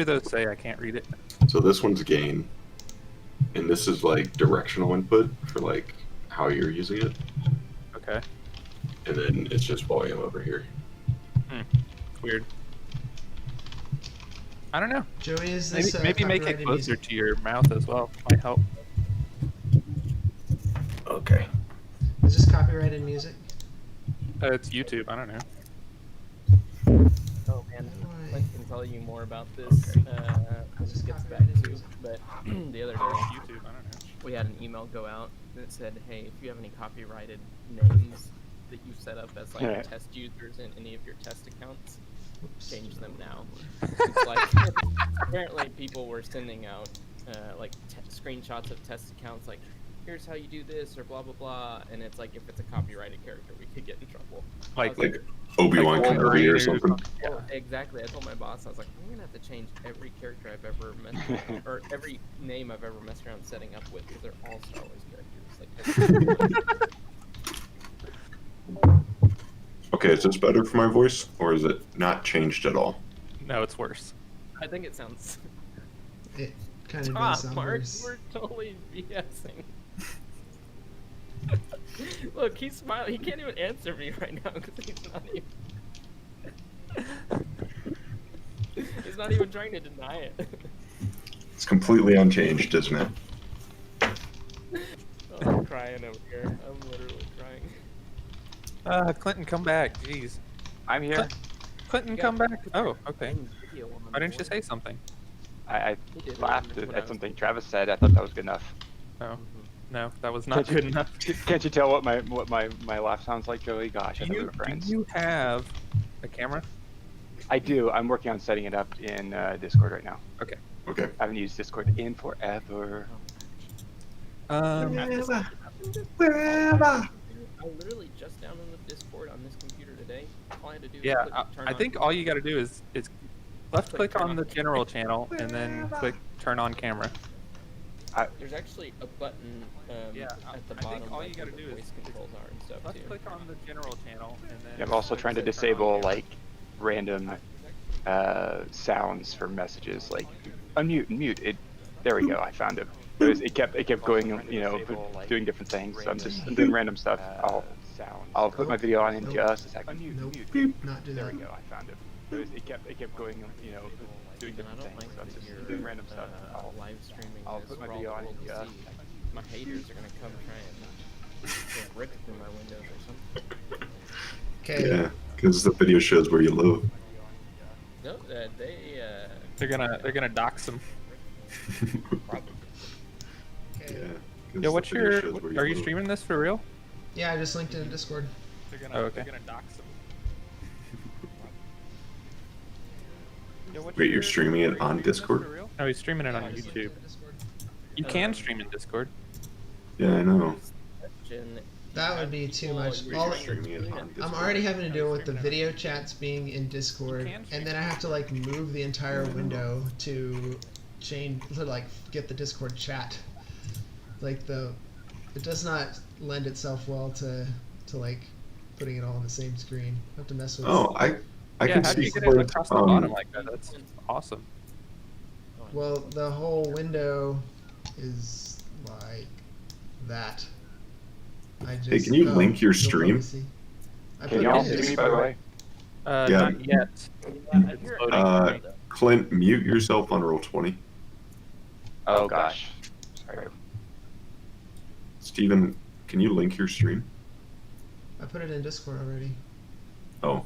do those say? I can't read it. So this one's gain, and this is like directional input for like how you're using it, Okay. and then it's just volume over here. Weird. I don't know. Joey, is this Maybe make it copyrighted closer music? to your mouth as well. Might help. Okay. Is this copyrighted music? It's YouTube. I don't know. Oh man, Why? I can tell you more about this. Okay. This gets back to, but the other day YouTube. I don't know. we had an email go out that said, "Hey, if you have any copyrighted names that you set up as like test users in any of your test accounts, change them now." It's like apparently people were sending out like screenshots of test accounts, like here's how you do this or blah blah blah, and it's like if it's a copyrighted character, we could get in trouble. Like Obi-Wan like Kenobi or Wolverine something. Well, exactly. I told my boss, I was like, I'm gonna have to change every character I've ever messed with, or every name I've ever messed around setting up with, because they're all Star Wars characters. Like, Okay, is this better for my voice, or is it not changed at all? No, it's worse. I think it sounds. It kind of Ah, does sound Mark, worse. we're totally BSing. Look, he's smiling. He can't even answer me right now because he's not even. He's not even trying to deny it. It's completely unchanged, isn't it? Oh, I'm crying over here. I'm literally crying. Clinton, come back. Jeez. I'm here. Clinton, come back. Oh, okay. In video on Why didn't you board. say something? I He did laughed when I at was- something Travis said. I thought that was good enough. Oh, no, that was not good enough. Can't you tell what my laugh sounds like, Joey? Gosh, I thought we were friends. Do you have a camera? I do. I'm working on setting it up in Discord right now. Okay. Okay. I haven't used Discord in forever. Wherever. I literally just downloaded Discord on this computer today. All I had to do was Yeah, click turn I on think all you got to do is left Click click turn on on the general channel and then click turn on camera. There's actually a button Yeah, at the I think bottom. all like, you gotta where do the is voice controls are and stuff Left too. click on the general channel and then. I'm also trying to click turn on disable camera. like random sounds for messages, like unmute and mute. There we go. I found it. It kept going, you know, doing different things. So I'm doing random stuff. I'll put my video on in just a second. Nope. Not do There that. we go. I found it. It kept going, you know, doing And I different don't things. like So I'm that just you're doing random stuff. live streaming. I'll this put my for all video the on world in to just see. My haters are gonna come try and rip through my windows or something. Okay. Yeah, because the video shows where you live. No, They're gonna dox them. Okay. Yeah. 'cause Yo, the what's video your? shows where Are you live. streaming this for real? Yeah, I just linked it in Discord. Oh, okay. They're gonna dox them. Wait, you're streaming it on Discord? No, he's streaming it on Yeah, I just linked YouTube. it in Discord. You can stream in Discord. Yeah, I know. That would be too much. Wait, All, you're streaming it on Discord? I'm already having to deal with the video chats being in Discord, can and then I have to like move the entire window to like get the Discord chat. Like it does not lend itself well to like putting it all on the same screen. I have to mess with. Oh, I Yeah, can how do see you get it across the bottom um, like that? That's awesome. Well, the whole window is like that. I just. Hey, can you link your you'll stream? probably see. I Can put y'all it in see me, by the way? Yeah. Not yet. It's loading. Clint, mute yourself on Roll20. Oh gosh. Sorry. Steven, can you link your stream? I put it in Discord already. Oh.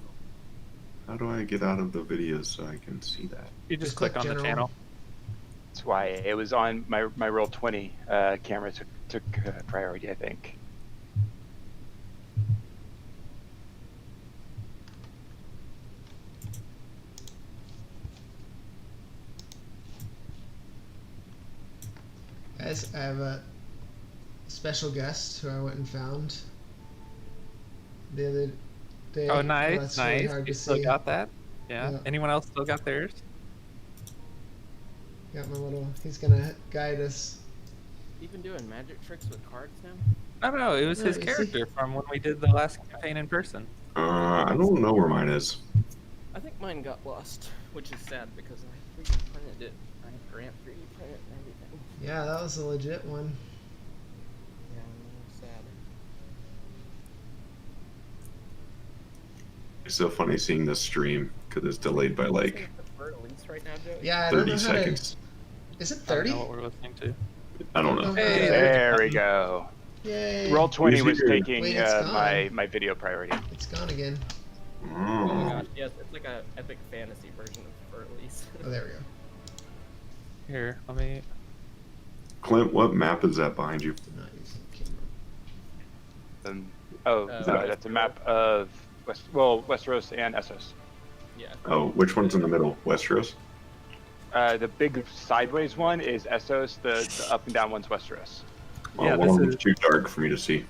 How do I get out of the videos so I can see that? You just Just click click on the general. channel. That's why it was on my Roll20 camera took priority, I think. Guys, I have a special guest who I went and found the other day. Oh, nice, That's really nice. hard You to still see. got that? Yeah. Yeah. Anyone else still got theirs? Got my little. He's gonna guide us. You've been doing magic tricks with cards now? No, it was No, his you see- character from when we did the last campaign in person. I don't know where mine is. I think mine got lost, which is sad because I freaking printed it. Grant 3D print it and everything. Yeah, that was a legit one. Yeah, I'm a little sad. It's so funny seeing this stream because it's delayed by like For release right now, Joey? Yeah, I don't 30 know how seconds. to. Is it I don't 30? know what we're listening to. I don't know. Hey, There we go. Yay! Roll 20 was Wait, taking it's gone. my video priority. It's gone again. Oh my Oh. gosh, yes, it's like a epic fantasy version of for release. Oh, there we go. Here, let me. Clint, what map is that behind you? I'm not using the camera. Oh, Uh, no, that's a map of Westeros and Essos. Yeah. Oh, which one's in the middle? Westeros? The big sideways one is Essos. The up and down one's Westeros. Oh, Yeah, one this of them's is- too dark for me to see.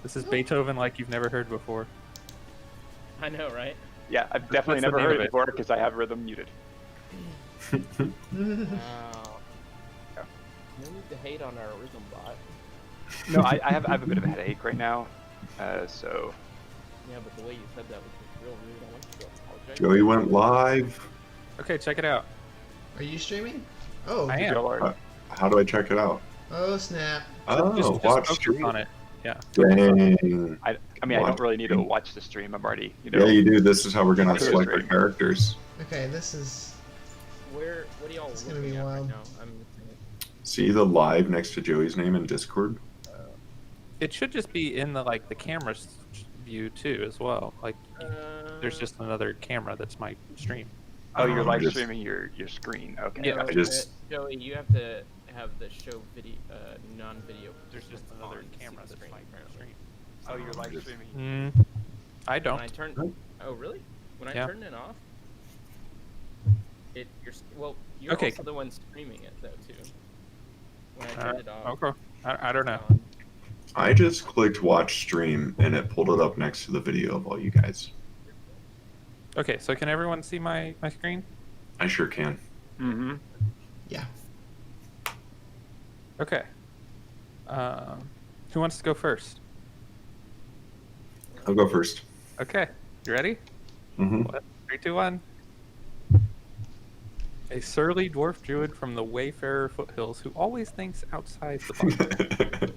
This is Beethoven like you've never heard before. I know, right? Yeah, I've definitely That's the never name heard of it it. before because I have rhythm muted. Wow. Yeah. No need to hate on our rhythm bot. No, I have a bit of a headache right now, so Yeah, but the way you said that was just real rude. I want you to apologize. Joey went live. Okay, check it out. Are you streaming? Oh. I am. good lord. How do I check it out? Oh snap! Oh, just watch focus stream. on it. Yeah. Dang. I mean, I Watch don't really need to stream. watch the stream. I'm already, Yeah, you do. This is how we're gonna Watch the select our stream. characters. Okay, this is. What are y'all It's gonna looking be at wild. right now? I'm missing it. See the live next to Joey's name in Discord? It should just be in the like the camera view too as well. Like there's just another camera that's my stream. Oh, you're live Just- streaming your screen. Okay. Yeah, I just- Joey, you have to have the show video, non-video. There's just another camera that's my stream. Oh, you're live streaming. I When don't. I turn, oh really? When I Yeah. turn it off, well, you're Okay. also the one streaming it though too. When I turn it off. Okay. I don't know. I just clicked watch stream and it pulled it up next to the video of all you guys. Okay, so can everyone see my screen? I sure can. Mm-hmm. Yeah. Okay. Who wants to go first? I'll go first. Okay. You ready? Mm-hmm. 3, 2, 1. A surly dwarf druid from the Wayfarer foothills who always thinks outside the box.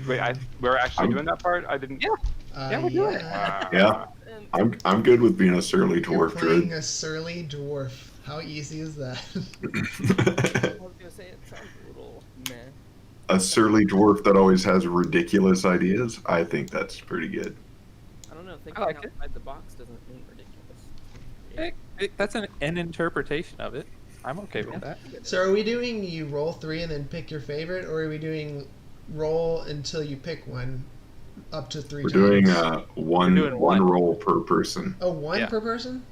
Wait, we're actually I'm- doing that part? I didn't. Yeah. Yeah, we're doing it. Yeah, And I'm good with being a surly You're dwarf playing druid. a surly dwarf. How easy is that? I was gonna say it sounds a little meh. A surly dwarf that always has ridiculous ideas. I think that's pretty good. I don't know. Thinking like it. outside the box doesn't mean ridiculous. That's an interpretation of it. I'm okay with that. So are we doing you roll 3 and then pick your favorite, or are we doing roll until you pick one, up to 3 We're times? doing one doing one one. roll per person. Oh, one Yeah. per person?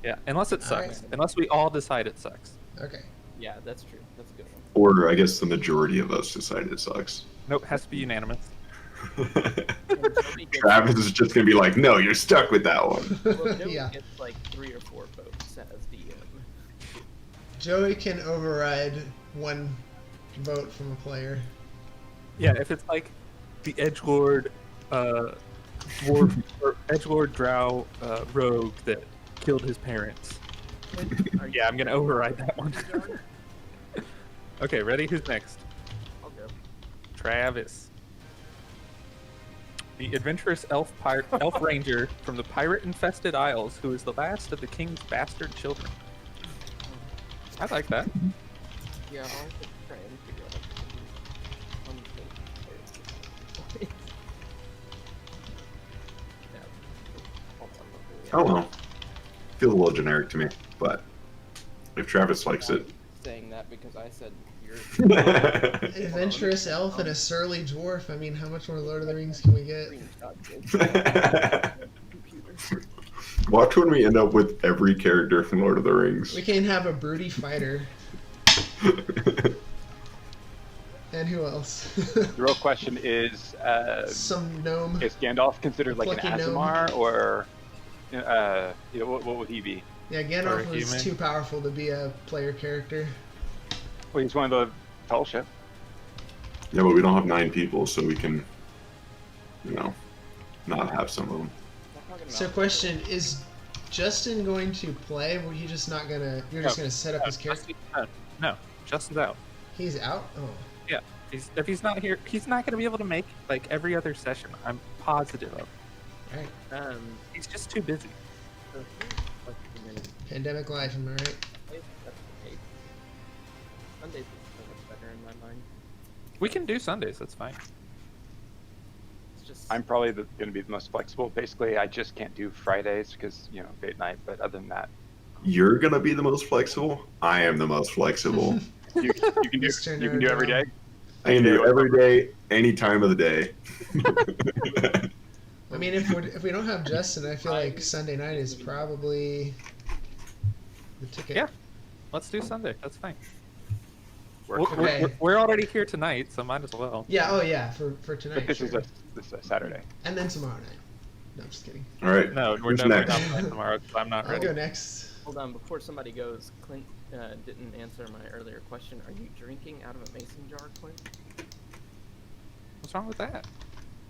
Yeah, unless it sucks. Alright. Unless we all decide it sucks. Okay. Yeah, that's true. That's a good one. Or I guess the majority of us decide it sucks. Nope, has to be unanimous. Travis is just gonna be like, no, you're stuck with that one. Well, Joey Yeah. gets like 3 or 4 votes as DM. Joey can override one vote from a player. Yeah, if it's like the edgelord dwarf or edgelord drow rogue that killed his parents. Are you- Yeah, I'm gonna override that one. Okay, ready? Who's next? I'll go. Travis. The adventurous elf ranger from the pirate-infested isles, who is the last of the king's bastard children. I like that. Yeah, I'll have to try and figure out how to do I don't know. Feels a little generic to me, but if Travis likes it. Saying that because I said you're. An adventurous elf and a surly dwarf. I mean, how much more Lord of the Rings can we get? Computer. Watch when we end up with every character from Lord of the Rings. We can have a broody fighter. And who else? The real question is Some gnome. Gandalf considered like an Plucky gnome. Azamar, or what would he be? Yeah, Or Gandalf a was human. too powerful to be a player character. Well, he's one of the Fellowship. Yeah, but we don't have 9 people, so we can, not have some of them. So question, is Justin going to play? Were you just not gonna? You're just gonna set up his character. No, Justin's out. He's out. Oh. Yeah, if he's not here, he's not going to be able to make like every other session. I'm positive of. All right. He's just too busy. Pandemic life. Am I right? Sundays is so much better in my mind. We can do Sundays. That's fine. It's just I'm probably going to be the most flexible. Basically, I just can't do Fridays because date night. But other than that, You're gonna be the most flexible. I am the most flexible. you can do Mr. you can do every day. I can do every day, any time of the day. I mean, if we don't have Justin, I feel like Sunday night is probably the ticket. Yeah. Let's do Sunday. That's fine. Okay. We're already here tonight, so might as well. Yeah. Oh yeah. For tonight. But this sure. is this Saturday. And then tomorrow night. No, I'm just kidding. All right. No, we're Who's definitely next? not playing tomorrow. 'Cause I'm not I'll ready. go next. hold on before somebody goes. Clint didn't answer my earlier question. Are you drinking out of a mason jar, Clint? What's wrong with that?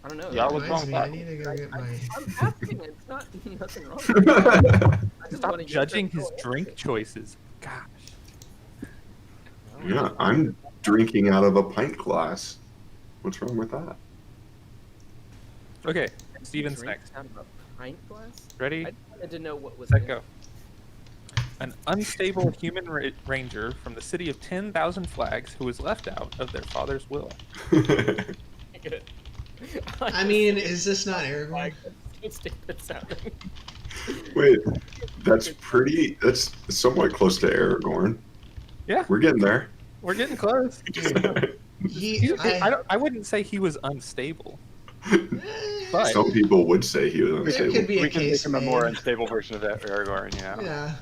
I don't know. Yeah, That what's wrong reminds with me, that? I need to go get my. I'm asking. It's not nothing wrong with that. I just Stop wanna get judging your his full drink answer. choices. Gosh. Yeah, I'm drinking out of a pint glass. What's wrong with that? Okay, Steven's Drink next. out of a pint glass? Ready? I wanted to know what was Set in go. it. An unstable human ranger from the city of 10,000 flags who was left out of their father's will. Good. I mean, is this not Aragorn? Like, it's stupid sounding. Wait, that's somewhat close to Aragorn. Yeah, We're getting there. we're getting close. I wouldn't say he was unstable, but Some people would say he was There unstable. could be a We can make case him a more made. unstable version of that Aragorn. Yeah.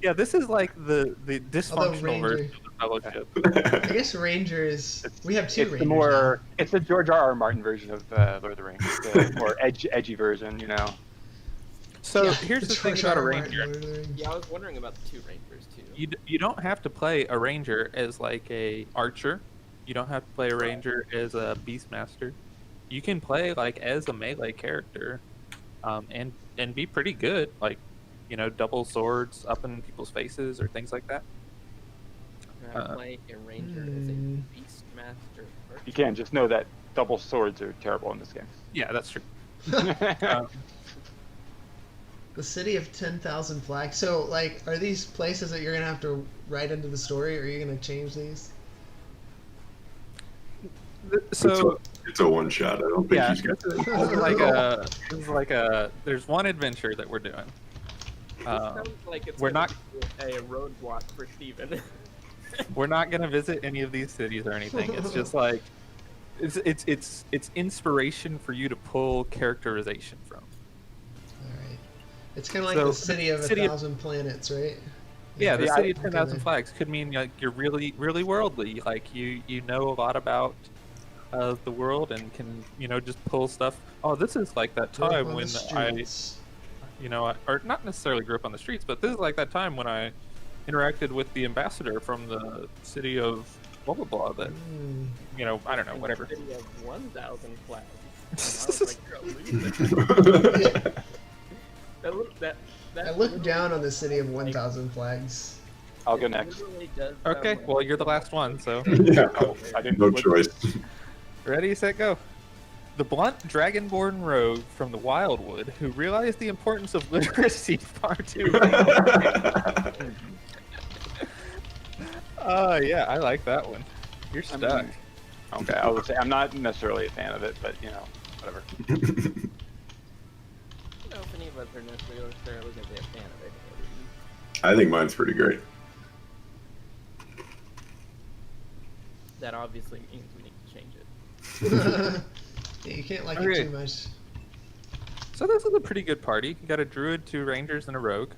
yeah, this is like the dysfunctional Ranger- version of the Fellowship. I guess Ranger is. We have two It's Rangers. the more it's the George R.R. Martin version of Lord of the Rings, the more edgy version. So Yeah, here's the George thing about a R. R. Martin, ranger. Lord of the Rings. Yeah, I was wondering about the two rangers too. You don't have to play a ranger as like a archer. You don't have to play a ranger as a beastmaster. You can play like as a melee character, and be pretty good. Like, double swords up in people's faces or things like that. Can I play a ranger as a beastmaster? You can just know that double swords are terrible in this game. Yeah, that's true. The city of 10,000 flags. So, like, are these places that you're gonna have to write into the story, or are you gonna change these? So It's a one shot. I don't think yeah, he's this gonna. is like a. There's one adventure that we're doing. Sounds like it's we're gonna not- be a roadblock for Steven. We're not gonna visit any of these cities or anything. It's just like it's inspiration for you to pull characterization from. Alright. It's kind of like So, the city of city a of- thousand planets, right? Yeah, the Yeah, city of okay 10,000 then. flags could mean like you're really worldly. Like you know a lot about the world and can just pull stuff. Oh, this is like that Grew up time on when the I streets. or not necessarily grew up on the streets, but this is like that time when I interacted with the ambassador from the city of blah blah blah. That I don't know, whatever. City of 1,000 flags. And I was like, "You're a loser." That I looked down on the city of 1,000 flags. I'll go next. literally does sound Okay, like- well you're the last one, so Yeah, I didn't. no choice. ready, set, go. The blunt dragonborn rogue from the Wildwood who realized the importance of literacy far too late. Yeah, I like that one. You're I stuck. mean, okay, I would say I'm not necessarily a fan of it, but whatever. I don't know if any of us are necessarily going to be a fan of it. I think mine's pretty great. That obviously means we need to change it. Yeah, you can't like Okay. it too much. So this is a pretty good party. You got a druid, 2 rangers, and a rogue.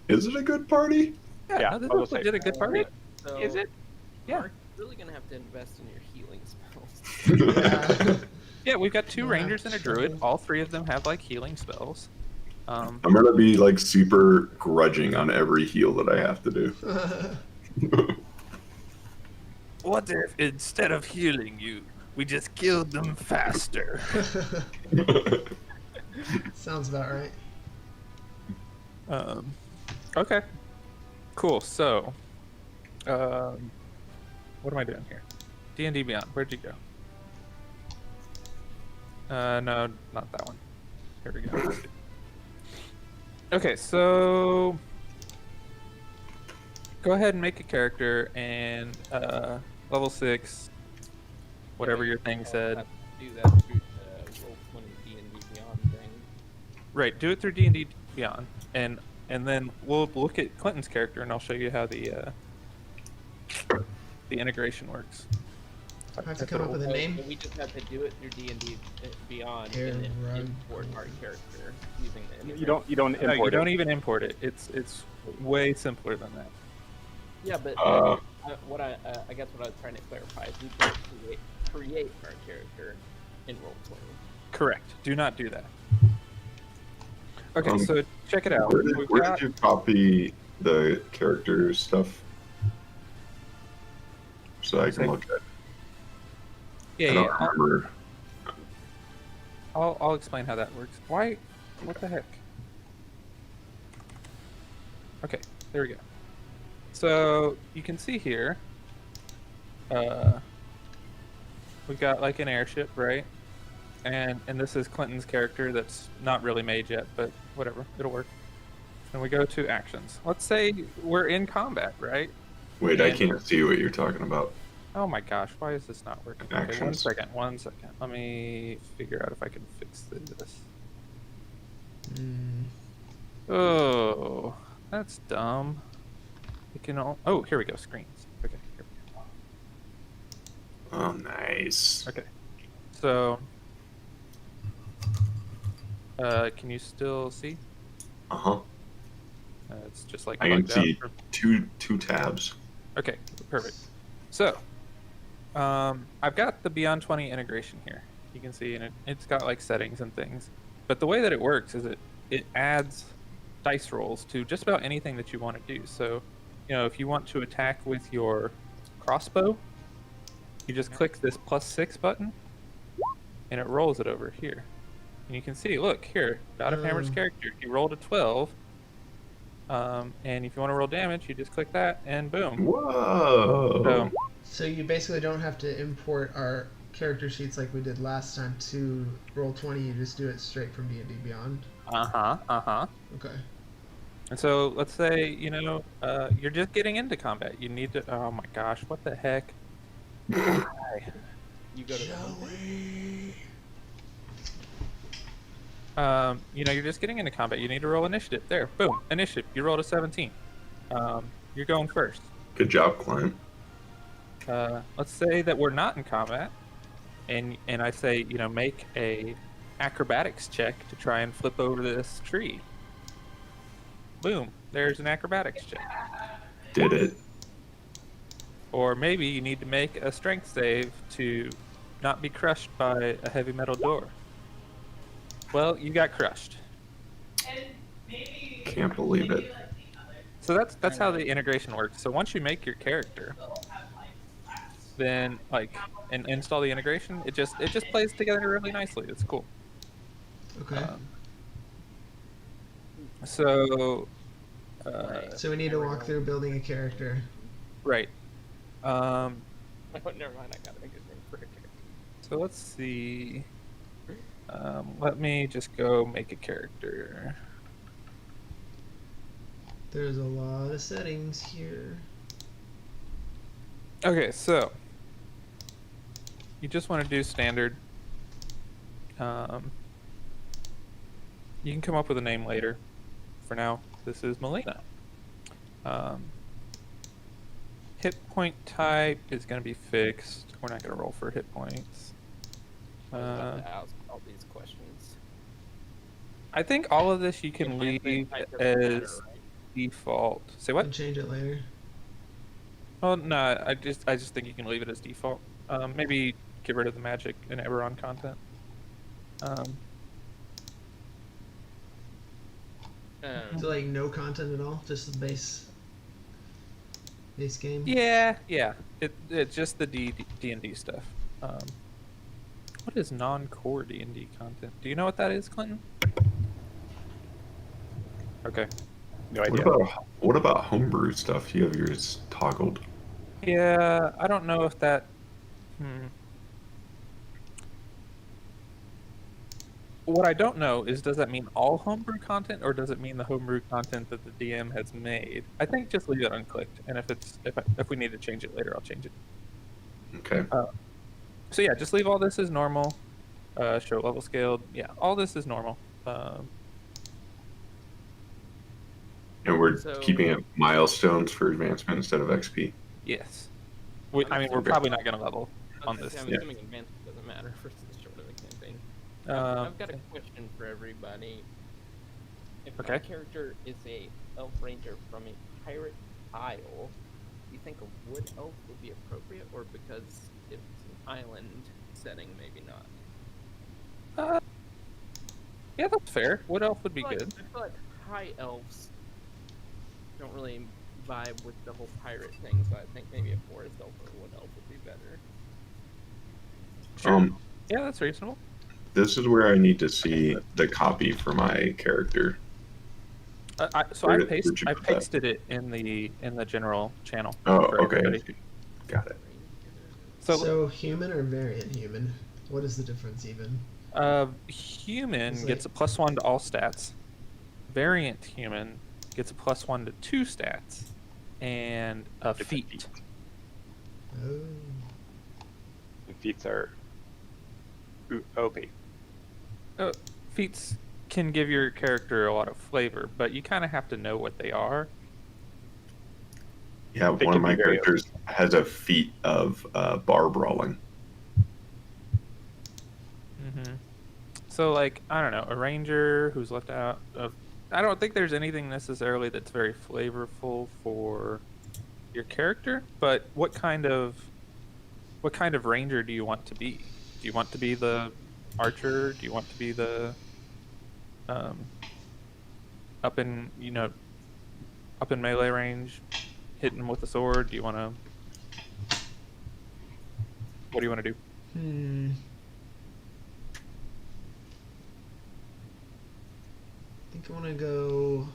Is it a good party? Yeah, no, this I will is say- legit a good party. So, Is it? Yeah. Mark, you're really going to have to invest in your healing spells. Yeah. Yeah, we've got 2 Yeah, rangers and a druid. sure. All 3 of them have like healing spells. I'm gonna be like super grudging on every heal that I have to do. What if instead of healing you, we just killed them faster? Sounds about right. Okay. Cool. So, what am I doing here? D&D Beyond. Where'd you go? No, not that one. Here we go. Okay, so go ahead and make a character and level 6, whatever your thing said. Have to do that through the Roll20 D&D Beyond thing. Right, do it through D&D Beyond, and then we'll look at Clinton's character, and I'll show you how the integration works. I have to come up with a name. So we just have to do it through D&D Beyond Air and then rug. import our character using the integration. You don't No, import you don't it. even import it. It's way simpler than that. Yeah, but what I guess what I was trying to clarify is we can create our character in Roll20. Correct. Do not do that. Okay, so check it out. Where We've did got- you copy the character stuff? So I can look at it. Yeah, I yeah. don't remember. I'll explain how that works. Why? What the heck? Okay, there we go. So you can see here, we've got like an airship, right? And this is Clinton's character that's not really made yet, but whatever, it'll work. And we go to actions. Let's say we're in combat, right? Wait, I And- can't see what you're talking about. Oh my gosh, why is this not working? Okay, Actions. one second. Let me figure out if I can fix this. Oh, that's dumb. It can oh, here we go, screens. Okay, here we go. Oh, nice. Okay, so, can you still see? Uh-huh. It's just like I can plugged out see for- two tabs. Okay, perfect. So, I've got the Beyond 20 integration here. You can see, and it's got like settings and things. But the way that it works is it adds dice rolls to just about anything that you want to do. So, you know, if you want to attack with your crossbow, you just click this +6 button, and it rolls it over here. And you can see, look here, God of Hammer's character. He rolled a 12. And if you want to roll damage, you just click that, and boom. Whoa. So you basically don't have to import our character sheets like we did last time to Roll20. You just do it straight from D&D Beyond. Okay. And so let's say, you know, you're just getting into combat. You need to, oh my gosh, what the heck? Why? You go to the Joey. You know, you're just getting into combat. You need to roll initiative. There, boom, initiative. You rolled a 17. You're going first. Good job, Clint. Let's say that we're not in combat, and I say, you know, make a acrobatics check to try and flip over this tree. Boom, there's an acrobatics check. Did it. Or maybe you need to make a strength save to not be crushed by a heavy metal door. Well, you got crushed. Can't believe it. So that's how the integration works. So once you make your character, then like and install the integration, it just plays together really nicely. It's cool. Okay. So So we need to walk through building a character. right. Oh, never mind. I got a good name for a character. So let's see. Let me just go make a character. There's a lot of settings here. Okay, so you just want to do standard. You can come up with a name later. For now, this is Melina. Hit point type is going to be fixed. We're not going to roll for hit points. I was about to ask all these questions. I think all of this you can Enhancement leave type doesn't matter, as right? default. Say We what? can change it later. Oh no, I just think you can leave it as default. Maybe get rid of the magic and Eberron content. So like no content at all, just the base game. Yeah. It's just the D&D stuff. What is non-core D&D content? Do you know what that is, Clinton? Okay. No What idea. about homebrew stuff? You have yours toggled. Yeah, I don't know if that. What I don't know is, does that mean all homebrew content, or does it mean the homebrew content that the DM has made? I think just leave it unclicked, and if we need to change it later, I'll change it. Okay. So yeah, just leave all this as normal. Show level scaled. Yeah, all this is normal. And we're So- keeping it milestones for advancement instead of XP. Yes. I mean, we're Okay. probably not going to level on I was this. gonna say, I'm assuming advancement doesn't matter for the short of the campaign. I've got a question for everybody. If my Okay. character is a elf ranger from a pirate isle, do you think a wood elf would be appropriate, or because if it's an island setting, maybe not? Yeah, that's fair. Wood elf would be I feel good. like, I feel like high elves don't really vibe with the whole pirate thing, so I think maybe a forest elf or a wood elf would be better. Sure. Yeah, that's reasonable. This is where I need to see the copy for my character. So Where'd I you put that? pasted it in the general channel. Oh, for okay. everybody. Got it. So, human or variant human? What is the difference even? human It's like- gets a +1 to all stats. Variant human gets a +1 to 2 stats, and a It's a feat. Oh. The feats are OP. Feats can give your character a lot of flavor, but you kind of have to know what they are. Yeah, They one of can my be very characters has a feat of bar brawling. So, like, I don't know, a ranger who's left out of. I don't think there's anything necessarily that's very flavorful for your character, but what kind of ranger do you want to be? Do you want to be the archer? Do you want to be the up in melee range, hitting with a sword? Do you want to? What do you want to do? I think I want to go.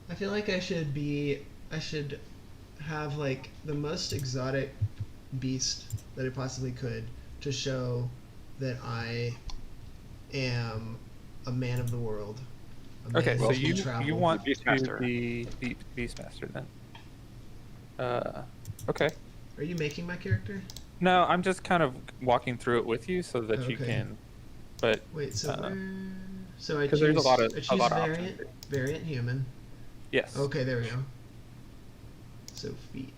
I feel like I should have like the most exotic beast that I possibly could to show that I am a man of the world. A man Okay, so who can you travel. want Beastmaster. to be Beastmaster then? Okay. Are you making my character? No, I'm just kind of walking through it with you so that you Okay. can. But Wait, so where? So I 'cause choose. there's a lot of I choose options variant, here. variant human. yes. Okay, there we go. So feet.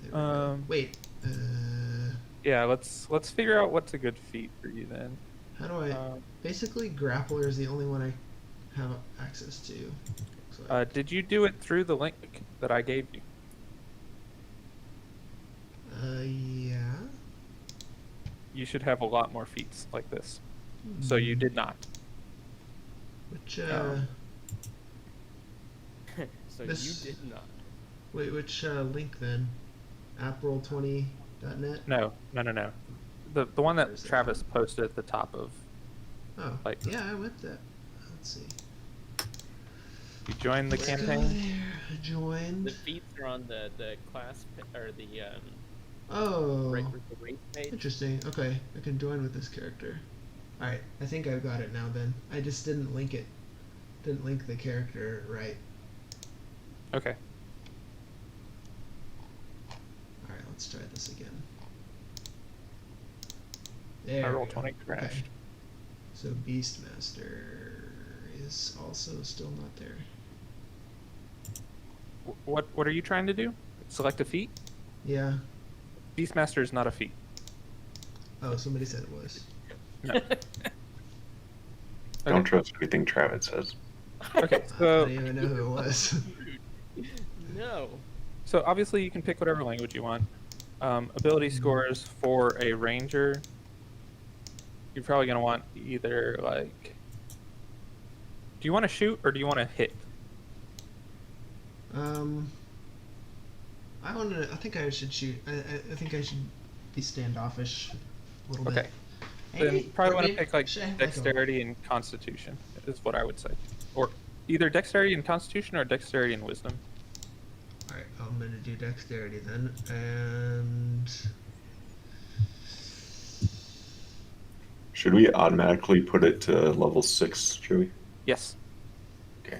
There we go. Um, Wait. Yeah, let's figure out what's a good feat for you then. How do I? Basically, grappler is the only one I have access to. Looks like. Did you do it through the link that I gave you? Yeah. You should have a lot more feats like this. So you did not. Which No. So This- you did not. wait, which link then? Approll20.net. No. The one that Where's that? Travis posted at the top of. Oh, Like- yeah, I went that. Let's see. You joined the Let's go campaign. there. Joined. The feats are on the class or the Oh, the race page. interesting. Okay, I can join with this character. All right, I think I've got it now. Then I just didn't link it. Didn't link the character right. Okay. All right, let's try this again. There. I we rolled go. 20 crashed. Okay. So Beastmaster is also still not there. What are you trying to do? Select a feat? Yeah. Beastmaster is not a feat. Oh, somebody said it was. No. Don't trust everything Travis says. Okay, I so don't even know who it was. No. so obviously you can pick whatever language you want. Ability scores for a ranger. You're probably gonna want either like. Do you want to shoot or do you want to hit? I think I should shoot. I think I should be standoffish a little Okay. bit. Then probably or want to maybe- pick like should I have, like, a- dexterity and constitution is what I would say. Or either dexterity and constitution or dexterity and wisdom. All right, I'm gonna do dexterity then, and Should we automatically put it to level 6, Joey? Yes. Okay.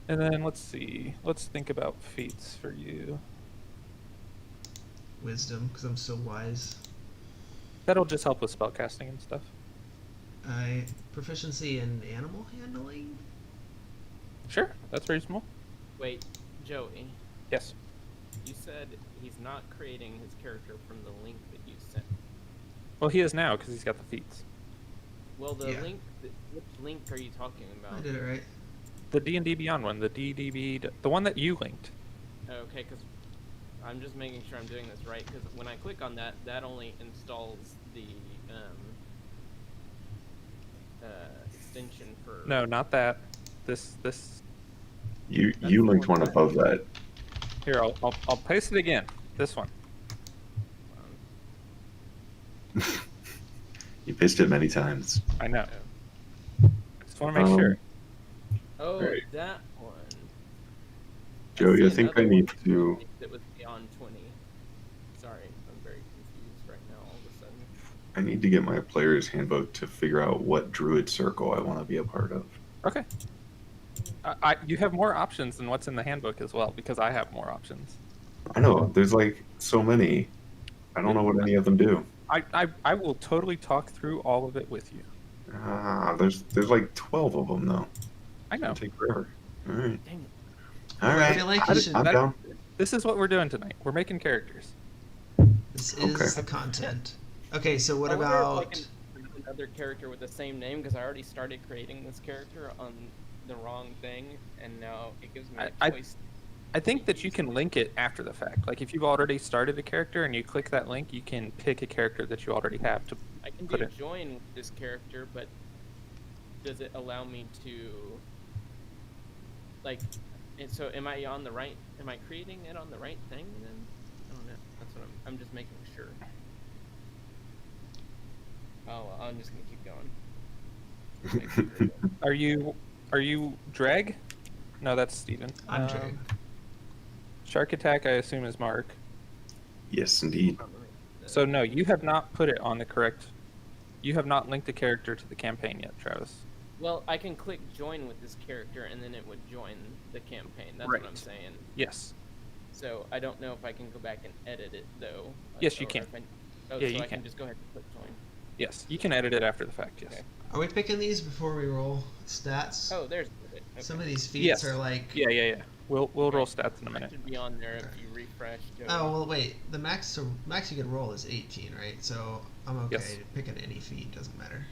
And then let's see. Let's think about feats for you. wisdom, because I'm so wise. That'll just help with spellcasting and stuff. Proficiency in animal handling. Sure, that's reasonable. Wait, Joey, Yes. you said he's not creating his character from the link that you sent. Well, he is now because he's got the feats. Well, the Yeah. link, which link are you talking I about? did it right. The D&D Beyond one, the DDB, the one that you linked. Okay, because I'm just making sure I'm doing this right, because when I click on that, that only installs the extension for... No, not that. This. You That's you the linked one one that- above that. Here, I'll paste it again. This one. You pasted it many times. I know. Just want to make sure. Oh, Right. that one. Joey, see I think I another need one to. that was beyond 20. Sorry, I'm very confused right now all of a sudden. I need to get my player's handbook to figure out what druid circle I want to be a part of. Okay. You have more options than what's in the handbook as well, because I have more options. I know there's like so many. I don't know what any of them do. I will totally talk through all of it with you. There's like 12 of them though. I know. It'll take forever. All right. Dang it. All I right. feel like you should- I'm down. This is what we're doing tonight. We're making characters. This is Okay. the content. Okay, so what I wonder if I about? can create another character with the same name, because I already started creating this character on the wrong thing, and now it gives me a I- choice. I think that you can link it after the fact. Like if you've already started a character and you click that link, you can pick a character that you already have to I can put do it. join with this character, but does it allow me to, like, and so am I on the right, am I creating it on the right thing then? I don't know. That's what I'm just making sure. Oh, well, I'm just gonna keep going. Just make sure. Are you Dreg? No, that's Steven. I'm Dreg. Shark Attack, I assume, is Mark. Yes, indeed. So no, you have not put it on the correct. You have not linked the character to the campaign yet, Travis. Well, I can click join with this character, and then it would join the campaign. That's Right. what I'm saying. Yes. So I don't know if I can go back and edit it though. Yes, you or can. if Yeah, so you I can can. just go ahead and click join. Yes, you can edit it after the fact. Yes. Okay. Are we picking these before we roll stats? Oh, there's it. Okay. Some of these feats Yes. are like. Yeah. We'll roll Okay. stats in a That minute. should be on there if you refresh. Joey. Oh well, wait. The max you can roll is 18, right? So I'm okay Yes. picking any feat. Doesn't matter.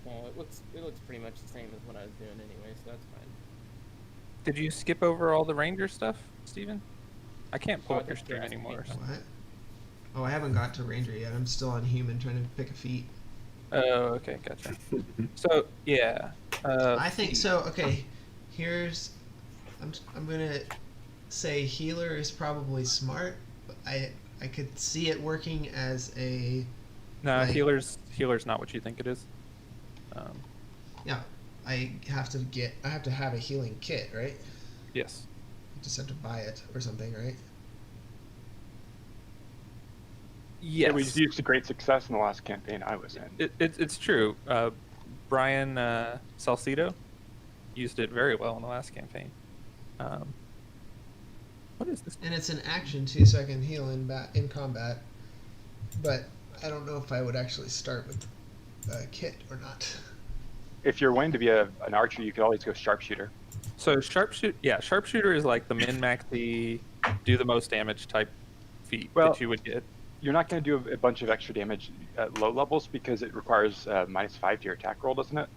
It looks pretty much the same as what I was doing anyway, so that's fine. Did you skip over all the ranger stuff, Steven? I can't pull Oh, I up your think you're stream asking me. anymore. What? Oh, I haven't got to ranger yet. I'm still on human trying to pick a feat. Oh, okay, gotcha. So yeah. I think so. Okay, here's. I'm gonna say healer is probably smart. But I could see it working as a. No, like- healer's not what you think it is. Yeah, I have to have a healing kit, right? Yes. I just have to buy it or something, right? Yes. It was used to great success in the last campaign I was in. It's true. Brian Salcido used it very well in the last campaign. What is this? And it's an action too, so I can heal in combat. But I don't know if I would actually start with a kit or not. If you're wanting to be an archer, you could always go sharpshooter. So sharpshooter is like the min-maxy, do the most damage type feat Well- that you would get. You're not going to do a bunch of extra damage at low levels because it requires -5 to your attack roll, doesn't it?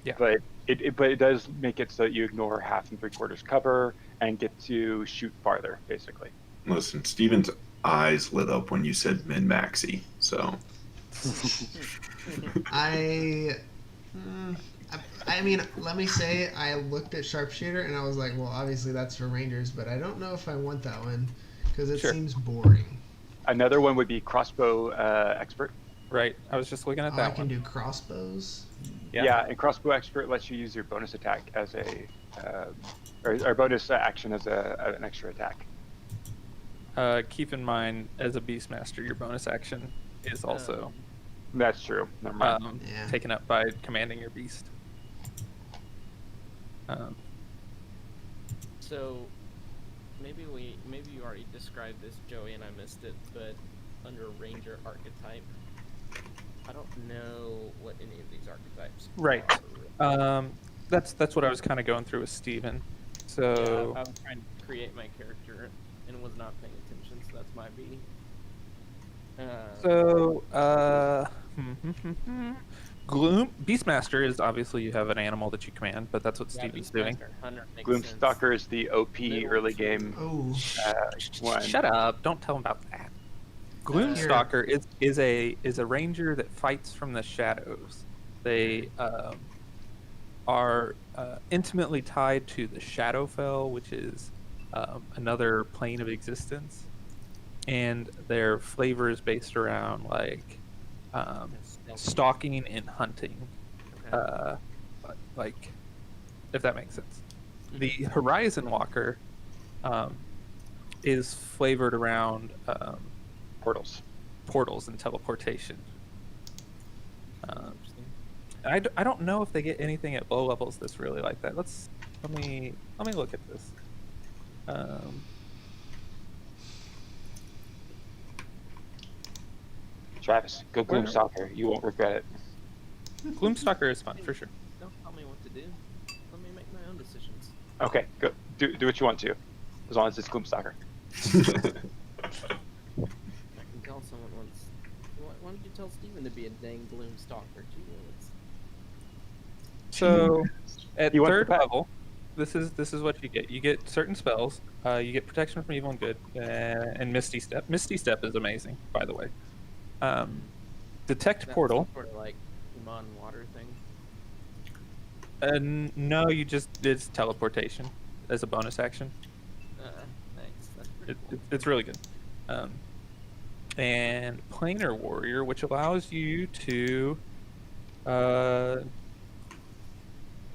Yeah. But it does make it so that you ignore 1/2 and 3/4 cover and get to shoot farther, basically. Listen, Steven's eyes lit up when you said min-maxi, so. I mean, let me say I looked at sharpshooter and I was like, well, obviously that's for rangers, but I don't know if I want that one because it Sure. seems boring. Another one would be crossbow expert. Right. I was just looking at I that can one. do crossbows. Yeah. And crossbow expert lets you use your bonus attack as a, or bonus action as an extra attack. Keep in mind, as a Beastmaster, your bonus action is also That's true. Never mind. Yeah. taken up by commanding your beast. So maybe you already described this, Joey, and I missed it, but under Ranger archetype, I don't know what any of these archetypes Right. are. That's what I was kind of going through with Steven. So I was trying to create my character and was not paying attention, so that's my B. Gloom Beastmaster is obviously you have an animal that you command, but that's what Yeah, Stevie's doing. Beastmaster, Hunter makes sense. Gloomstalker is the OP early game Oh, one. Shut up! Don't tell him about that. Gloomstalker is a ranger that fights from the shadows. They are intimately tied to the Shadowfell, which is another plane of existence, and their flavor is based around like stalking and hunting. Okay. Like, if that makes sense. The Horizon Walker is flavored around portals and teleportation. I don't know if they get anything at low levels that's really like that. Let me look at this. Travis, go Gloomstalker. You won't regret it. Gloomstalker is fun for sure. Don't tell me what to do. Let me make my own decisions. Okay, go do what you want to, as long as it's Gloomstalker. I can tell someone once. Why don't you tell Steven to be a dang gloom stalker? Gee whiz. So at You want third the pet? level, this is what you get. You get certain spells. You get protection from evil and good, and Misty Step. Misty Step is amazing, by the way. Detect That's portal. some sort of like Iman water thing. No, it's teleportation as a bonus action. Thanks. That's pretty cool. It's really good. And Planar Warrior, which allows you to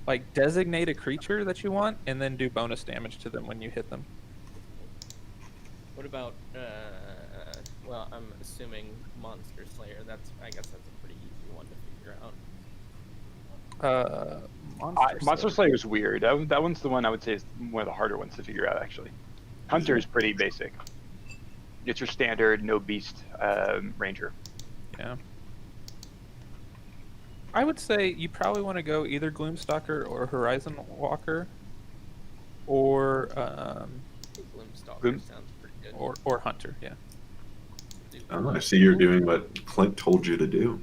like designate a creature that you want and then do bonus damage to them when you hit them. What about well, I'm assuming Monster Slayer. I guess that's a pretty easy one to figure out. Monster Slayer is weird. That one's the one I would say is one of the harder ones to figure out, actually. Hunter is pretty basic. It's your standard no beast ranger. Yeah. I would say you probably want to go either Gloomstalker or Horizon Walker, or Gloomstalker sounds pretty good. or Hunter. Yeah. Oh, I see you're doing what Clint told you to do.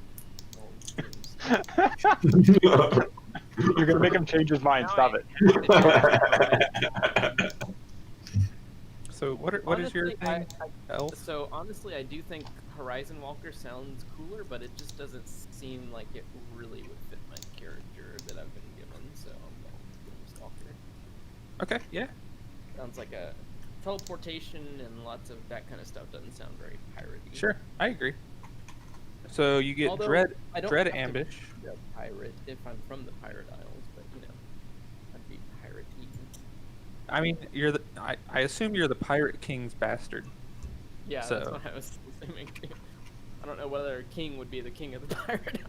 You're gonna make him change his mind. Stop it. So what is your thing? Elf? So honestly, I do think Horizon Walker sounds cooler, but it just doesn't seem like it really would fit my character that I've been given. So I'm going Gloomstalker. Okay. Yeah. Sounds like a teleportation and lots of that kind of stuff. Doesn't sound very piratey. Sure. I agree. So you get Although, dread I don't dread have to ambush. be a pirate if I'm from the Pirate Isles, but you know, I'd be piratey. I mean, I assume you're the Pirate King's bastard. Yeah, So- that's what I was assuming. I don't know whether a king would be the king of the Pirate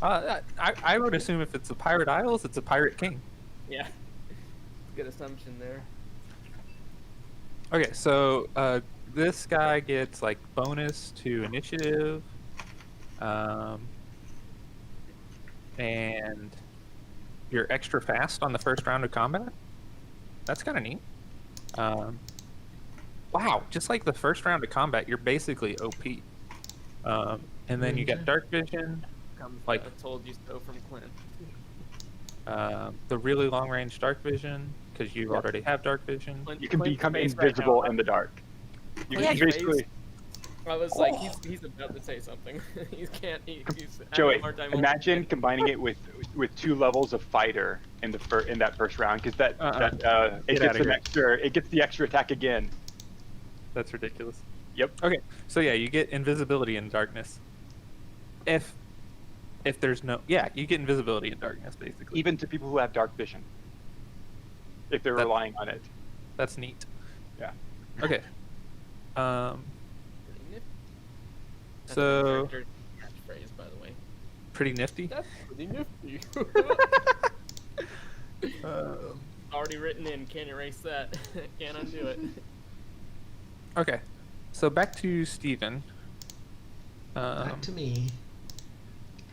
Isles. I would assume if it's the Pirate Isles, it's a Pirate King. Yeah, good assumption there. Okay, so this guy gets like bonus to initiative, and you're extra fast on the first round of combat. That's kind of neat. Wow, just like the first round of combat, you're basically OP. And then you got dark vision, Comes like- I told you so from Clint. the really long range dark vision because you already have dark vision. Clint- You can Clint's become face right invisible now, in the dark. You Yeah, can he's basically. I was like, he's about to say something. He's having Joey, a hard time imagine combining it with 2 levels of fighter in that first round, because it Get gets outta here. it gets the extra attack again. That's ridiculous. Yep. Okay, so yeah, you get invisibility in darkness. if there's no, yeah, you get invisibility in darkness basically. Even to people who have dark vision, if they're That- relying on it. That's neat. Yeah. Okay. Pretty nifty. That's So a character catchphrase, by the way. pretty nifty. That's pretty nifty. Um, Already written in. Can't erase that. Can't undo it. okay. So back to Steven. Back to me.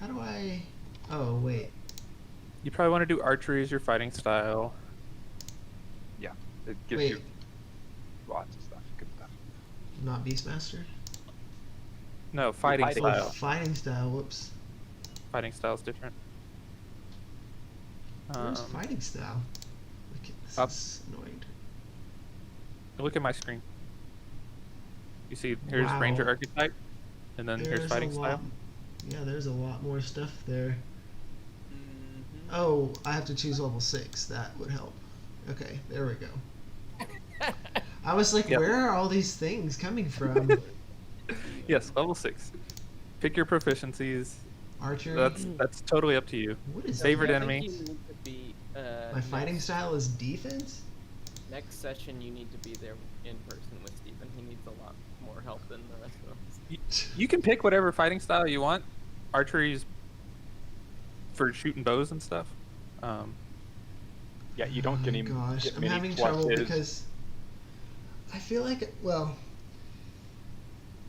How do I? Oh wait. You probably want to do archery as your fighting style. Yeah. It gives Wait. you lots of stuff. Good stuff. Not Beastmaster. No, fighting fighting. Oh, style. fighting style. Whoops. Fighting style is different. Where's fighting style? Okay, this Up. is annoying. Look at my screen. You see, here's Wow. Ranger archetype, and then here's There's fighting a lot. style. Yeah, there's a lot more stuff there. Mm-hmm. Oh, I have to choose level 6. That would help. Okay, there we go. I was like, Yep. where are all these things coming from? Yes, level 6. Pick your proficiencies. Archery. That's totally up to you. What is Favorite that? enemy. You need to be, My fighting next- style is defense. Next session, you need to be there in person with Steven. He needs a lot more help than the rest of us. You can pick whatever fighting style you want. Archery's for shooting bows and stuff. Yeah, you don't get any. Gosh, get I'm many having trouble pluses. because I feel like, well,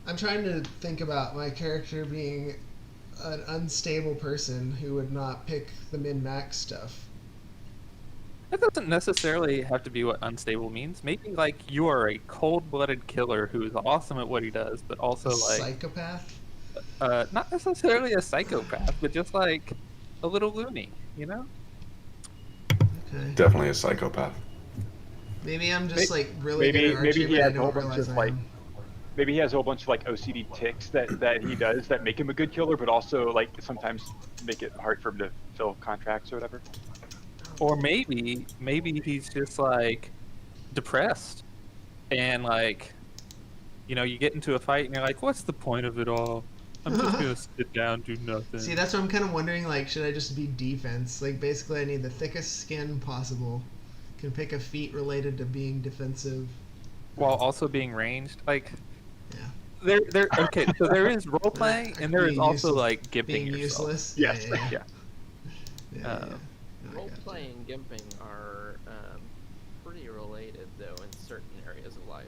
I'm trying to think about my character being an unstable person who would not pick the min-max stuff. That doesn't necessarily have to be what unstable means. Maybe like you are a cold-blooded killer who is awesome at what he does, but also A like psychopath. not necessarily a psychopath, but just like a little loony, you know? Okay. Definitely a psychopath. Maybe I'm just like really maybe- good at archery, maybe he but I has a don't whole bunch realize of, I like, am. Maybe he has a whole bunch of like OCD ticks that he does that make him a good killer, but also like sometimes make it hard for him to fill contracts or whatever. Or maybe he's just like depressed and like, you know, you get into a fight and you're like, what's the point of it all? I'm just gonna sit down, do nothing. See, that's what I'm kind of wondering. Like, should I just be defense? Like, basically, I need the thickest skin possible. Can pick a feat related to being defensive. While also being ranged, like Yeah. there okay, so there is role playing and there is Being also useless- like gimping Being yourself. useless. Yes. Yeah. Yeah. Yeah, Uh, yeah. No, I Role gotcha. playing and gimping are pretty related, though, in certain areas of life.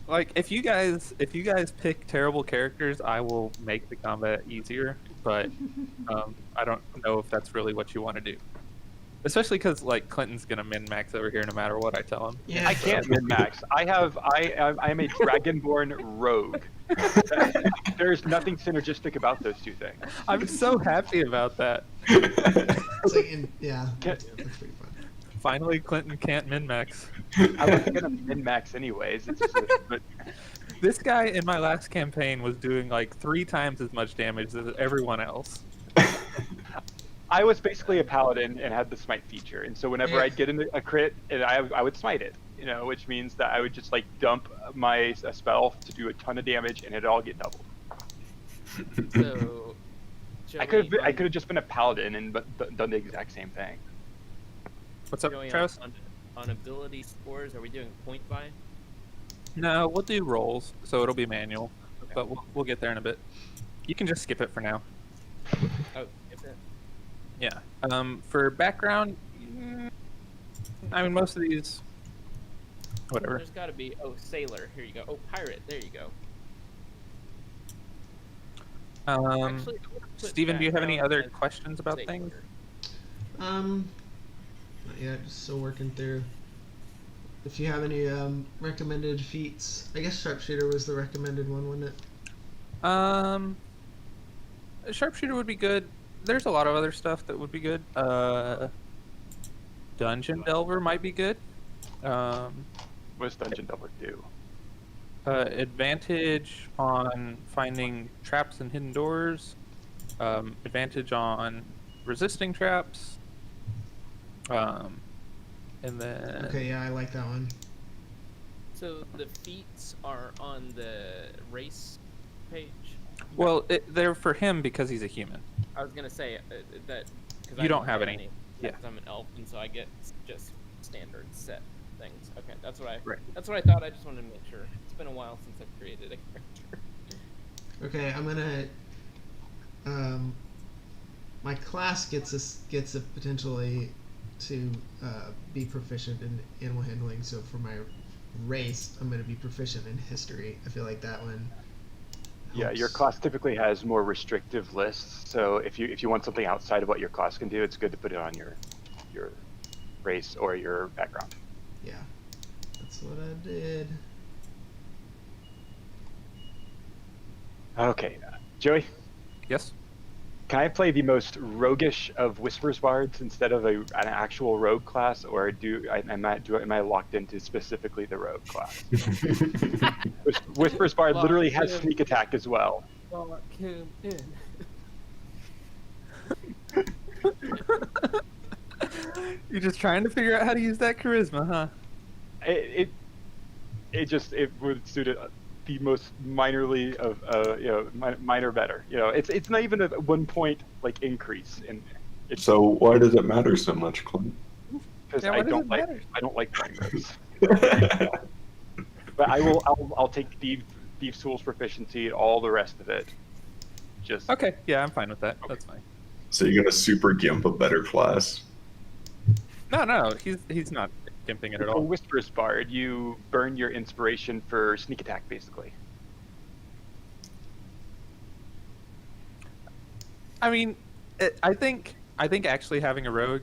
Like if you guys pick terrible characters, I will make the combat easier, but I don't know if that's really what you want to do. Especially because like Clinton's gonna min max over here no matter what I tell him. Yeah. I can't min max. I am a Dragonborn rogue. There's nothing synergistic about those two things. I'm so happy about that. It's like yeah. Get- That's pretty fun. Finally, Clinton can't min max. I wasn't gonna min max anyways. It's just, but This guy in my last campaign was doing like 3 times as much damage as everyone else. I was basically a paladin and had the smite feature, and so whenever Yeah. I'd get into a crit, and I would smite it, you know, which means that I would just like dump my a spell to do a ton of damage, and it'd all get doubled. So, I could have just been a paladin and done the exact same thing. What's up, Joey, Travis? on ability scores, are we doing point by? No, we'll do rolls, so it'll be manual, Okay. but we'll get there in a bit. You can just skip it for now. Oh, if it. Yeah. For background, I mean most of these, whatever. There's got to be. Oh, sailor. Here you go. Oh, pirate. There you go. Actually, I would've put Steven, do you have any background other as questions about sailor. things? Not yet. Just still working through. If you have any recommended feats, I guess sharpshooter was the recommended one, wasn't it? A sharpshooter would be good. There's a lot of other stuff that would be good. Dungeon Delver might be good. What does Dungeon Delver do? Advantage on finding traps and hidden doors. Advantage on resisting traps. And then Okay, yeah, I like that one. So the feats are on the race page. Well, they're for him because he's a human. I was gonna say that because You don't have any. Yeah. Because I'm an elf, and so I get just standard set things. Okay, that's what I. Right. That's what I thought. I just wanted to make sure. It's been a while since I've created a character. Okay, I'm gonna. My class gets a potentially to be proficient in animal handling. So for my race, I'm gonna be proficient in history. I feel like that one. Yeah, your helps. class typically has more restrictive lists. So if you want something outside of what your class can do, it's good to put it on your race or your background. Yeah, that's what I did. Okay, Joey, Yes. can I play the most roguish of Whispers Bards instead of an actual rogue class, or am I locked into specifically the rogue class? Whispers Bard literally has sneak attack as well. Lock him in. You're just trying to figure out how to use that charisma, huh? It would suit it the most minorly of minor better. It's not even a 1 point like increase in. So why does it matter so much, Clint? Because Yeah, I why does don't it like matter? playing rogues. But I'll take Thieves Tools proficiency and all the rest of it. Just Okay. Yeah, I'm fine with that. That's fine. So you're gonna super gimp a better class? No, he's not gimping it at For all. Whispers Bard, you burn your inspiration for sneak attack, basically. I mean, I think actually having a rogue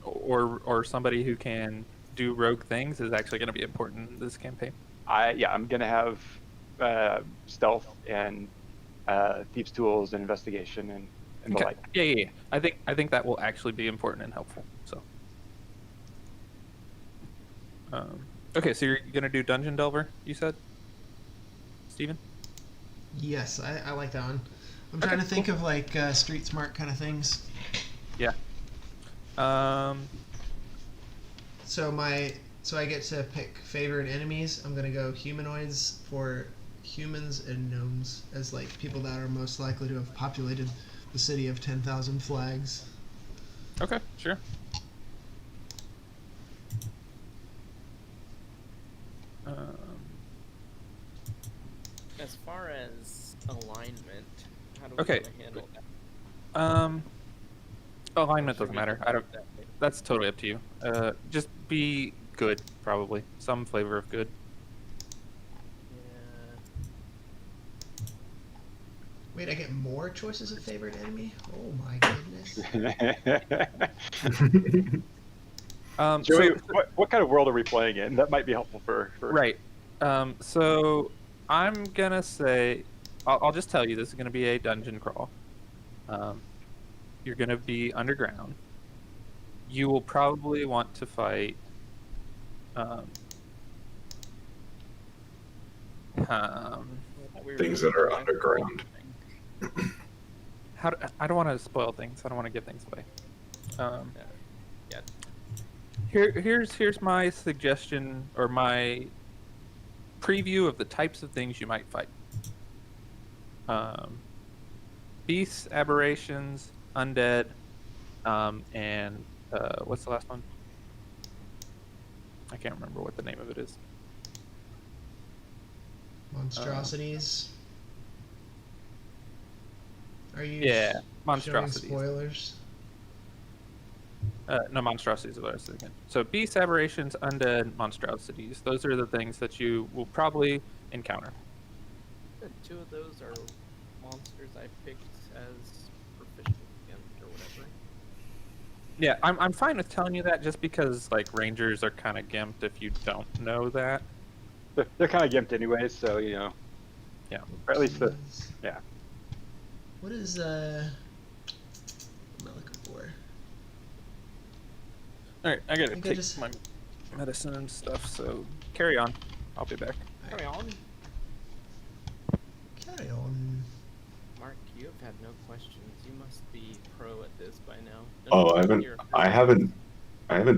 or somebody who can do rogue things is actually going to be important in this campaign. I'm gonna have stealth and Thieves Tools and investigation and the Okay. like. Yeah. I think that will actually be important and helpful. So. Okay, so you're gonna do Dungeon Delver, you said, Steven? Yes, I like that one. I'm trying to think of like street smart kind of things. Yeah. So I get to pick favorite enemies. I'm gonna go humanoids for humans and gnomes as like people that are most likely to have populated the city of 10,000 flags. Okay, sure. As far as alignment, how do we Okay. wanna handle that? Alignment Should doesn't we matter. talk I don't. about that later? That's totally up to you. Just be good, probably some flavor of good. Yeah. Wait, I get more choices of favorite enemy? Oh my goodness. Joey, So, what kind of world are we playing in? That might be helpful for... right. So I'm gonna say, I'll just tell you, this is gonna be a dungeon crawl. You're gonna be underground. You will probably want to fight. I thought we were Things doing that are the underground. thing. I don't want to spoil things. I don't want to give things away. Yeah. Here's my suggestion or my preview of the types of things you might fight. Beasts, aberrations, undead, and what's the last one? I can't remember what the name of it is. Monstrosities. Are you Yeah, showing monstrosities. spoilers? No, monstrosities are the rest again. So beasts, aberrations, undead, monstrosities. Those are the things that you will probably encounter. Two of those are monsters I picked as proficient against or whatever. Yeah, I'm fine with telling you that just because like rangers are kind of gimped if you don't know that. They're kind of gimped anyways, so Yeah. or at least yeah. What is what am I looking for? All right, I gotta think I take just- my medicine and stuff. So carry on. I'll be back. Carry on. Carry on. Mark, you have had no questions. You must be pro at this by now. Oh, You're- I haven't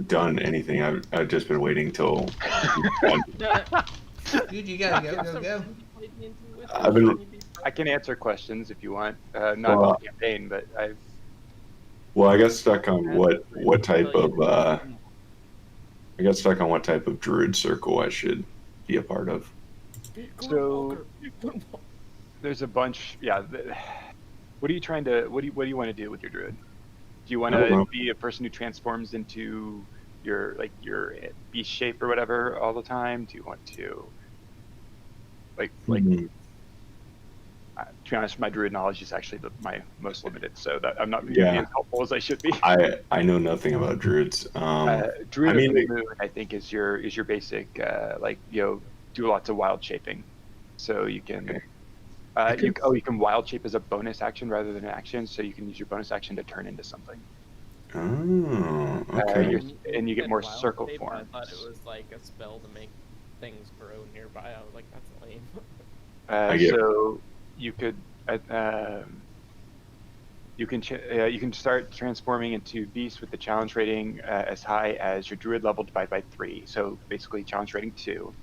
done anything. I've just been waiting till. Dude, you gotta go. You played D&D with I've me, been- shouldn't you be pro? I can answer questions if you want. Not Well, about the campaign, but I. Well, I got stuck on what type of I got stuck on what type of druid circle I should be a part of. So there's a bunch. Yeah. What are you trying to? What do you want to do with your druid? Do you want I don't to know. be a person who transforms into your beast shape or whatever all the time? Do you want to Hmm. to be honest, my druid knowledge is actually my most limited, so that I'm not being Yeah. as helpful as I should be. I know nothing about druids. Druid I mean, of the Moon, I think, is your basic do lots of wild shaping, so you can Okay. you can wild shape as a bonus action rather than an action, so you can use your bonus action to turn into something. Oh, okay. And you get said more wild circle shape, forms. I thought it was like a spell to make things grow nearby. I was like, that's lame. I get- So you could you can start transforming into beasts with the challenge rating as high as your druid level divided by 3. So basically, challenge rating 2.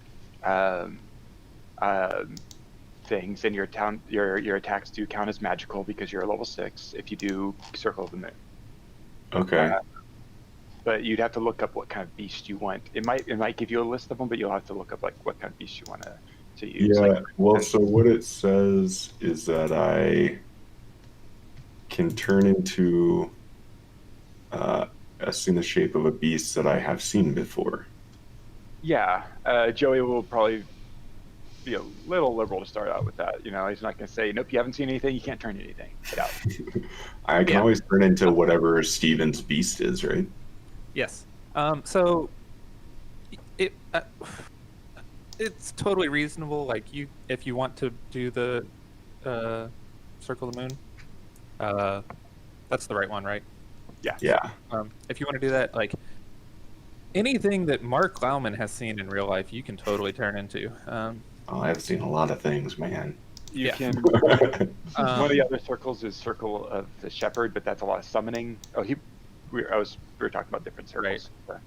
Things, and your attacks do count as magical because you're a level 6 if you do Circle of the Moon. Okay. But you'd have to look up what kind of beast you want. It might give you a list of them, but you'll have to look up like what kind of beast you want to use. Yeah. Well, so what it says is that I can turn into assume the shape of a beast that I have seen before. Yeah, Joey will probably be a little liberal to start out with that. You know, he's not going to say, nope, you haven't seen anything, you can't turn anything. Get out. I can Yeah. always turn into whatever Steven's beast is, right? Yes. So it's totally reasonable. Like if you want to do the Circle of the Moon, that's the right one, right? Yeah. If you want to do that, like anything that Mark Lauman has seen in real life, you can totally turn into. Oh, I've seen a lot of things, man. You Yeah. can. One of the Um, other circles is Circle of the Shepherd, but that's a lot of summoning. Oh, we were talking about different circles. Right.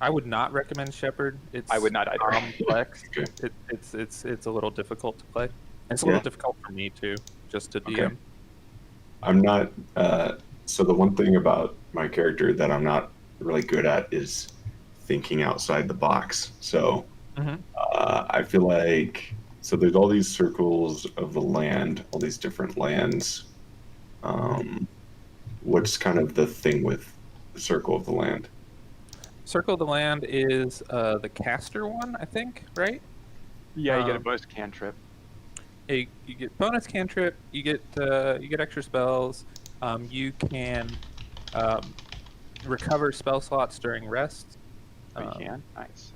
I would not recommend Shepherd. It's I would not either. complex. Okay. It's a little difficult to play. It's a little Yeah. difficult for me too, just to Okay. DM. I'm not. So the one thing about my character that I'm not really good at is thinking outside the box. So Mhm. I feel like there's all these circles of the land, all these different lands. What's kind of the thing with the circle of the land? Circle of the Land is the caster one, I think, right? Yeah, you get a bonus cantrip. You get bonus cantrip. You get extra spells. You can recover spell slots during rest. Oh, you can? Nice.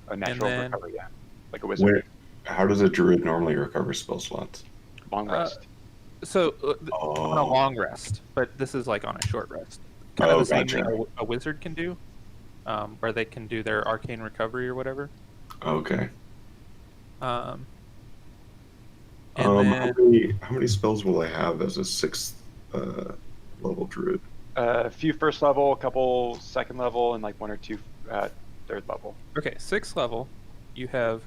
A natural then- recovery, yeah. Like a wizard. How does a druid normally recover spell slots? Long rest. So on a Oh, long rest, but this is like on a short rest. Kind of Oh, the same gotcha. thing a wizard can do, where they can do their arcane recovery or whatever. okay. And How then many spells will I have as a 6th level druid? A few first level, a couple second level, and like 1 or 2 third level. okay, 6th level, you have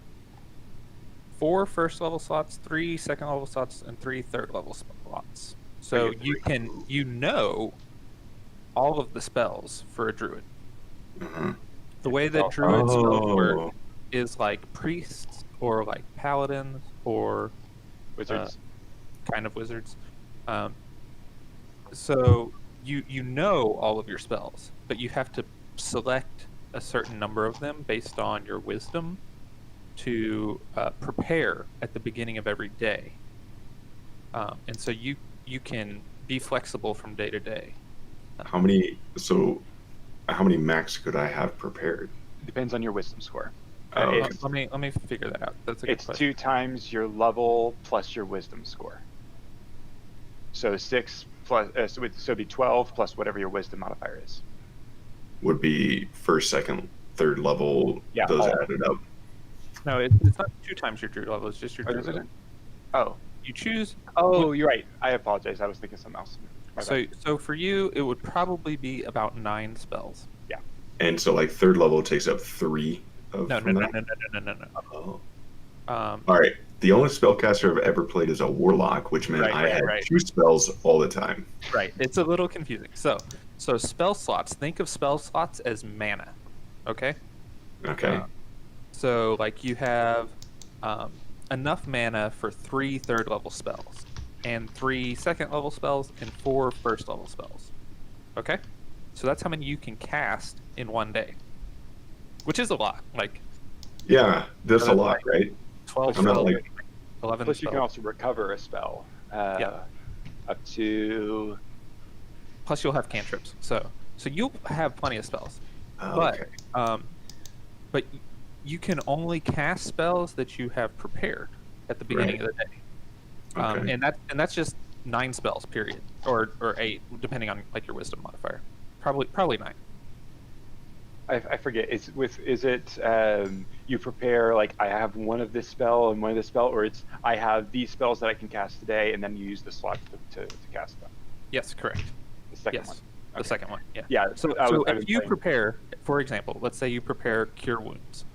4 first level slots, 3 second level slots, and 3 third level slots. So Okay. you know all of the spells for a druid. Uh-huh. The way that druid spells work Oh, is like priests or like paladins or Wizards. kind of wizards. So you know all of your spells, but you have to select a certain number of them based on your wisdom to prepare at the beginning of every day. And so you can be flexible from day to day. how many max could I have prepared? Depends on your wisdom score. Oh, okay. Let me figure that out. That's a good It's question. 2 times your level plus your wisdom score. So 6 plus, so it'd be 12 plus whatever your wisdom modifier is. Would be first, second, third level, Yeah, those all. added up. No, it's not 2 times your druid level. It's just your Oh, druid is it? level. Oh, You choose. oh, you're right. I apologize. I was thinking something else. My bad. So for you, it would probably be about 9 spells. And so, like, third level takes up 3 of No, from no, no, that? no, no, no, no, no. Oh. All All right. the only spellcaster I've ever played is a warlock, which meant I had Right. 2 spells all the time. Right. It's a little confusing. So spell slots. Think of spell slots as mana. Okay. Okay. So like you have enough mana for 3 third level spells, and 3 second level spells, and 4 first level spells. Okay. So that's how many you can cast in one day, which is a lot. Like Yeah, that's a that's lot, like right? 12 I'm not spells, like 11 Plus, you can spells. also recover a spell. Yeah. Up to. Plus you'll have cantrips. So you'll have plenty of spells. okay. But you can only cast spells that you have prepared at the beginning Right. of the day. Okay. And that's just 9 spells, period, or 8, depending on like your wisdom modifier. Probably 9. I forget. Is it you prepare like I have one of this spell and one of this spell, or it's I have these spells that I can cast today, and then you use the slot to cast them. Yes, correct. The second Yes, one. the second one. Yeah. Yeah. So I've if been you playing- prepare, for example, let's say you prepare Cure Wounds,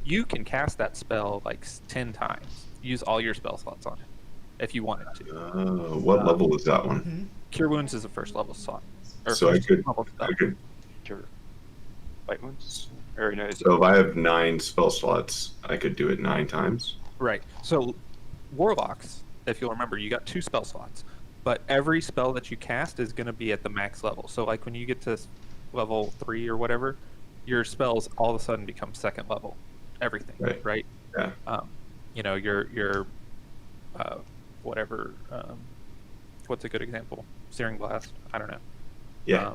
you can cast that spell like 10 times. Use all your spell slots on it if you wanted to. What level is that one? Cure Wounds is a first level slot. Or So I first could, level spell. I could. Cure light wounds, or no? So if I have 9 spell slots, I could do it 9 times. Right. So warlocks, if you'll remember, you got 2 spell slots, but every spell that you cast is going to be at the max level. So like when you get to level 3 or whatever, your spells all of a sudden become second level. Everything. Right. Yeah. You know, your whatever. What's a good example? Searing Blast. I don't know. Yeah.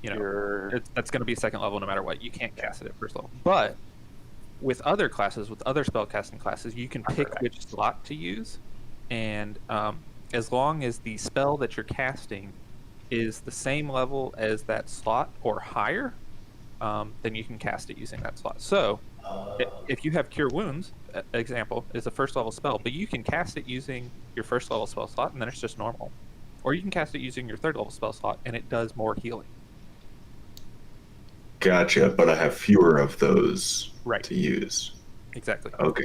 You know, that's going to be second level no matter what. You can't cast it at first level. But with other classes, with other spellcasting classes, you can pick which slot to use, and as long as the spell that you're casting is the same level as that slot or higher, then you can cast it using that slot. So if you have Cure Wounds, example, is a first level spell, but you can cast it using your first level spell slot, and then it's just normal. Or you can cast it using your third level spell slot, and it does more healing. Gotcha, but I have fewer of those Right. to use. Exactly. Okay.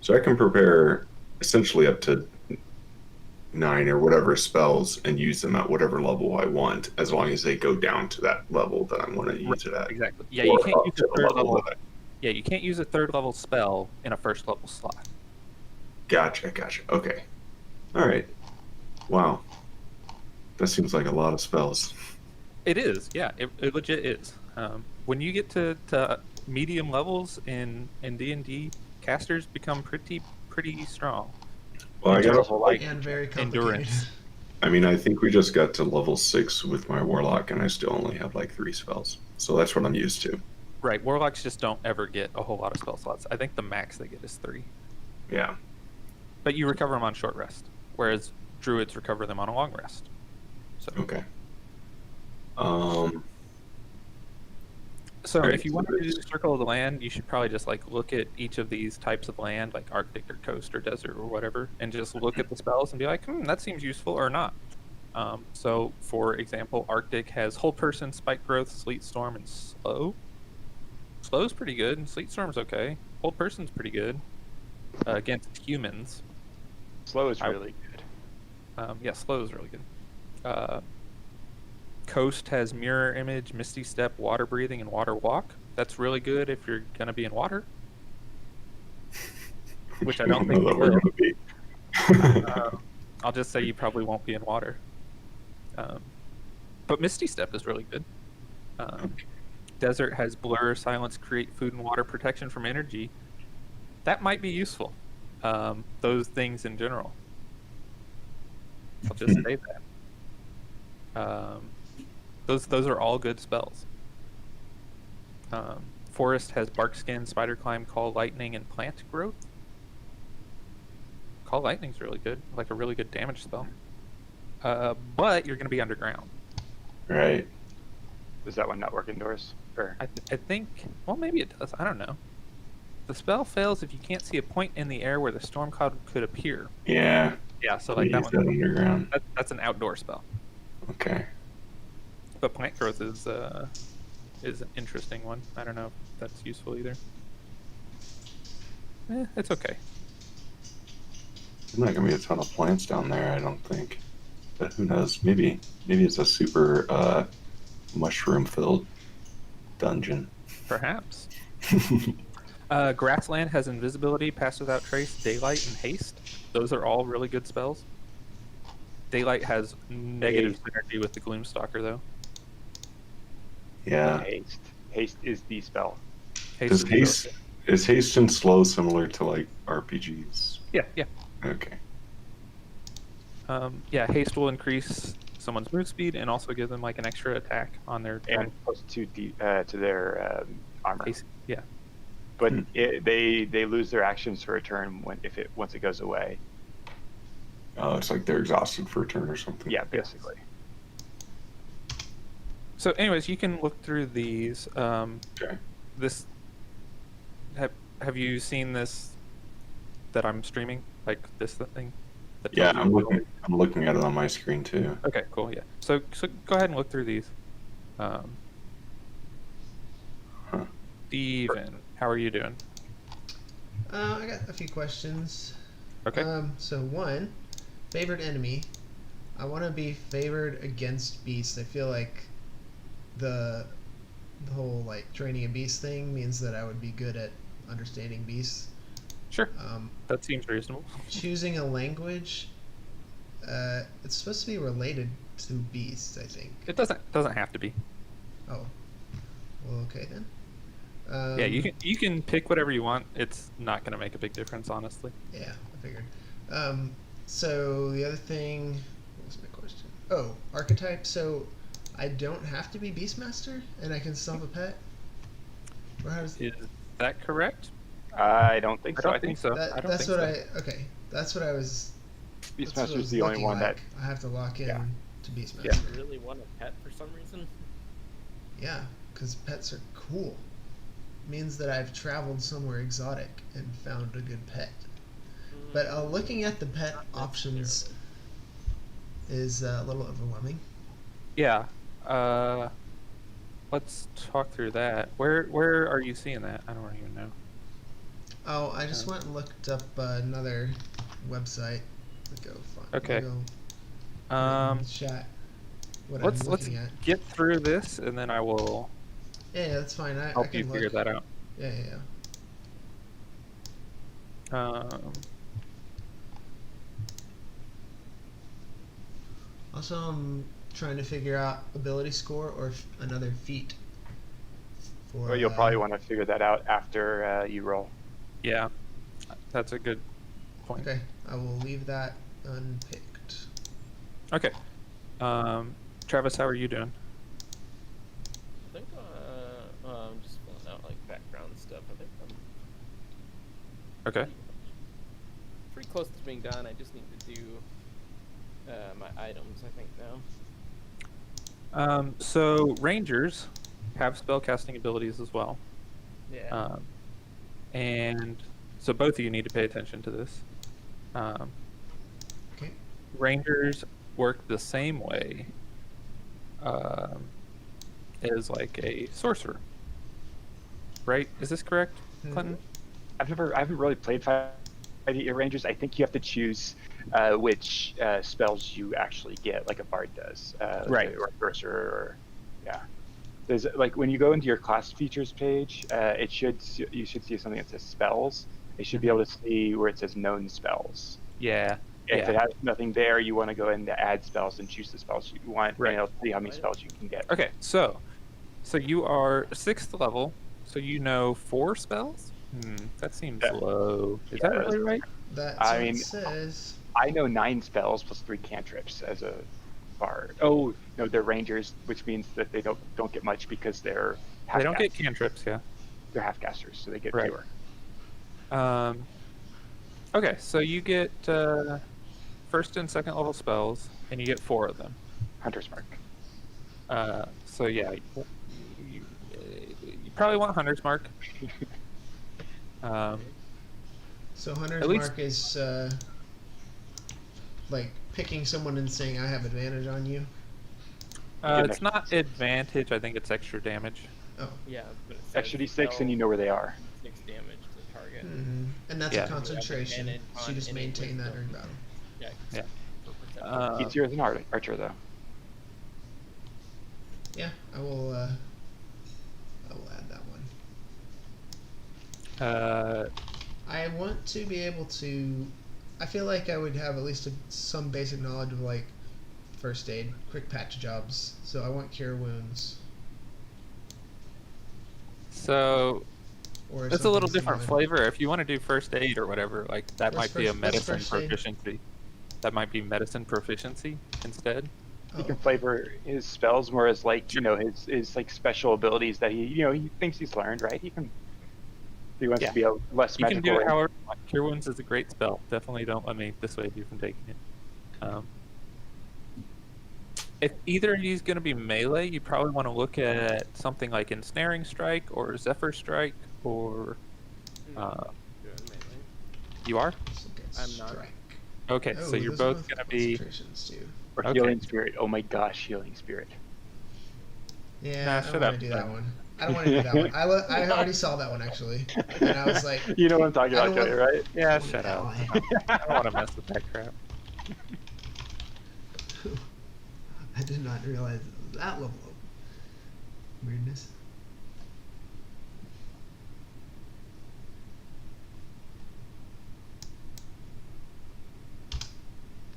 So I can prepare essentially up to 9 or whatever spells and use them at whatever level I want, as long as they go down to that level that I want to use it at. Exactly. Yeah, Or you can't up use to a the third level. that Yeah, you can't use a third level spell in a first level slot. Gotcha. Okay. All right. Wow. That seems like a lot of spells. It is. Yeah, it legit is. When you get to medium levels in D&D, casters become pretty strong. Well, I got Level, like And very complicated. endurance. I mean, I think we just got to level 6 with my warlock, and I still only have like 3 spells. So that's what I'm used to. Right, warlocks just don't ever get a whole lot of spell slots. I think the max they get is 3. Yeah. But you recover them on short rest, whereas druids recover them on a long rest. So, Okay. so Alright, if you so want to do there's- the Circle of the Land, you should probably just like look at each of these types of land, like Arctic or coast or desert or whatever, and just look at the spells and be like, that seems useful or not. So, for example, Arctic has Whole Person, Spike Growth, Sleet Storm, and Slow. Slow's pretty good, and Sleet Storm's okay. Whole Person's pretty good against humans. Slow is really good. Yeah, Slow is really good. Coast has Mirror Image, Misty Step, Water Breathing, and Water Walk. That's really good if you're going to be in water. Which I don't think know you that we're will. going to be. I'll just say you probably won't be in water. But Misty Step is really good. Desert has Blur, Silence, Create, Food, and Water Protection from Energy. That might be useful. Those things in general. I'll just say that. Those are all good spells. Forest has Bark Skin, Spider Climb, Call Lightning, and Plant Growth. Call Lightning's really good, like a really good damage spell. But you're going to be underground. Right. Does that one not work indoors? Or I think, well, maybe it does. I don't know. The spell fails if you can't see a point in the air where the storm cloud could appear. Yeah. Yeah, so We like that use that one. underground. That's an outdoor spell. Okay. But Plant Growth is an interesting one. I don't know if that's useful either. It's okay. There's not gonna be a ton of plants down there, I don't think. But who knows? Maybe it's a super mushroom-filled dungeon. Perhaps. Grassland has invisibility, pass without trace, daylight, and haste. Those are all really good spells. Daylight has negative synergy with the Gloomstalker, though. Yeah. Haste is the spell. Does haste is haste and slow similar to like RPGs? Yeah. Okay. Yeah, haste will increase someone's move speed and also give them like an extra attack on their turn. And +2 to their armor. Haste, yeah. But they lose their actions for a turn once it goes away. Oh, it's like they're exhausted for a turn or something. Yeah, basically. So, anyways, you can look through these. Okay. This have you seen this that I'm streaming? Like this thing? That Yeah, tells you I'm looking at it on my screen too. Okay, cool. Yeah. So go ahead and look through these. Steven, how are you doing? I got a few questions. Okay. So one, favorite enemy. I want to be favored against beasts. I feel like the whole like training a beast thing means that I would be good at understanding beasts. Sure. That seems reasonable. Choosing a language. It's supposed to be related to beasts, I think. It doesn't have to be. Oh. Well, okay then. Yeah, you can pick whatever you want. It's not going to make a big difference, honestly. Yeah, I figured. So the other thing, what was my question? Oh, archetype. So I don't have to be Beastmaster, and I can still have a pet. Or how does Is that correct? I don't think so. I think so. that's what I okay. That's what I was. Beastmaster's the only one that I have to lock in to Beastmaster. Yeah. You really want a pet for some reason? Yeah, because pets are cool. Means that I've traveled somewhere exotic and found a good pet. But looking at the pet options is a little overwhelming. Yeah. Let's talk through that. Where are you seeing that? I don't even know. Oh, I just went and looked up another website. Go find. Okay. Go chat. What Let's I'm looking at. get through this, and then I will Yeah, that's fine. I help can you look. figure that out. Yeah. Also, I'm trying to figure out ability score or another feat. For, Well, you'll probably want to figure that out after you roll. Yeah, that's a good point. Okay, I will leave that unpicked. Okay. Travis, how are you doing? I think I'm just filling out like background stuff. I think I'm Okay. pretty close to being done. I just need to do my items, I think, now. So Rangers have spellcasting abilities as well. Yeah. And so both of you need to pay attention to this. Okay. Rangers work the same way as like a sorcerer, right? Is this correct, Clinton? I haven't really played 5e Rangers. I think you have to choose which spells you actually get, like a bard does, Right. or a sorcerer, or yeah. There's like when you go into your class features page, you should see something that says spells. You should be able to see where it says known spells. Yeah. If it has nothing there, you want to go into add spells and choose the spells you want, Right. and it'll see how many spells you can get. Okay, so you are 6th level, so you know 4 spells? That seems low. Is that really right? That's I what mean, it says. I know 9 spells plus 3 cantrips as a bard. Oh no, they're rangers, which means that they don't get much because they're half. They don't get cantrips, yeah. They're half casters, so they get Right. fewer. Okay, so you get 1st and 2nd level spells, and you get 4 of them. Hunter's Mark. So yeah, you probably want Hunter's Mark. So Hunter's at least- Mark is like picking someone and saying I have advantage on you. It's not advantage. I think it's extra damage. Oh. Yeah, but it says Extra d6, and you know where they are. 6 damage to the target. Hmm. And that's Yeah. a concentration. advantage So you on just any maintain that wisdom. during battle. Yeah. Yeah. for perception. Easier than archer though. Yeah, I will add that one. I want to be able to. I feel like I would have at least some basic knowledge of like first aid, quick patch jobs. So I want cure wounds. So Or it's a little something different similar. flavor. If you want to do first aid or whatever, like that What's might be a first- what's medicine first aid? proficiency. That might be medicine proficiency instead. He Oh, can flavor his spells more as like his like special abilities that he thinks he's learned, right? He can. If he wants Yeah. to be a less You can magical. do it however you want. Cure wounds is a great spell. Definitely don't let me dissuade you from taking it. If either of you is going to be melee, you probably want to look at something like Ensnaring Strike or Zephyr Strike, or Doing melee. you are? let's look at I'm not. strike. Okay, Oh, so you're those both are going to be. concentrations too. Or Okay. healing spirit. Oh my gosh, healing spirit. Yeah, Nah, I shut don't up. want to do that one. I don't want to do that one. I already saw that one actually, and I was like, You know what I'm talking I about, don't Joey, want- right? Yeah, Oh, shut up. ally. I don't want to mess with that crap. I did not realize it was that level of weirdness.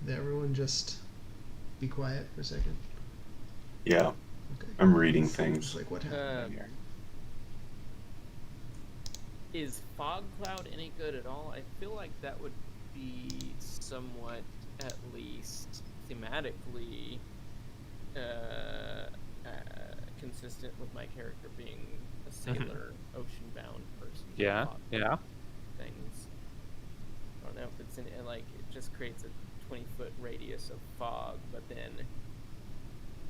Did everyone just be quiet for a second? Yeah, Okay. I'm reading It's things. like what happened here? Is fog cloud any good at all? I feel like that would be somewhat, at least thematically, consistent with my character being a sailor, ocean-bound person. Yeah, Fog yeah. Things. I don't know if it's like it just creates a 20-foot radius of fog, but then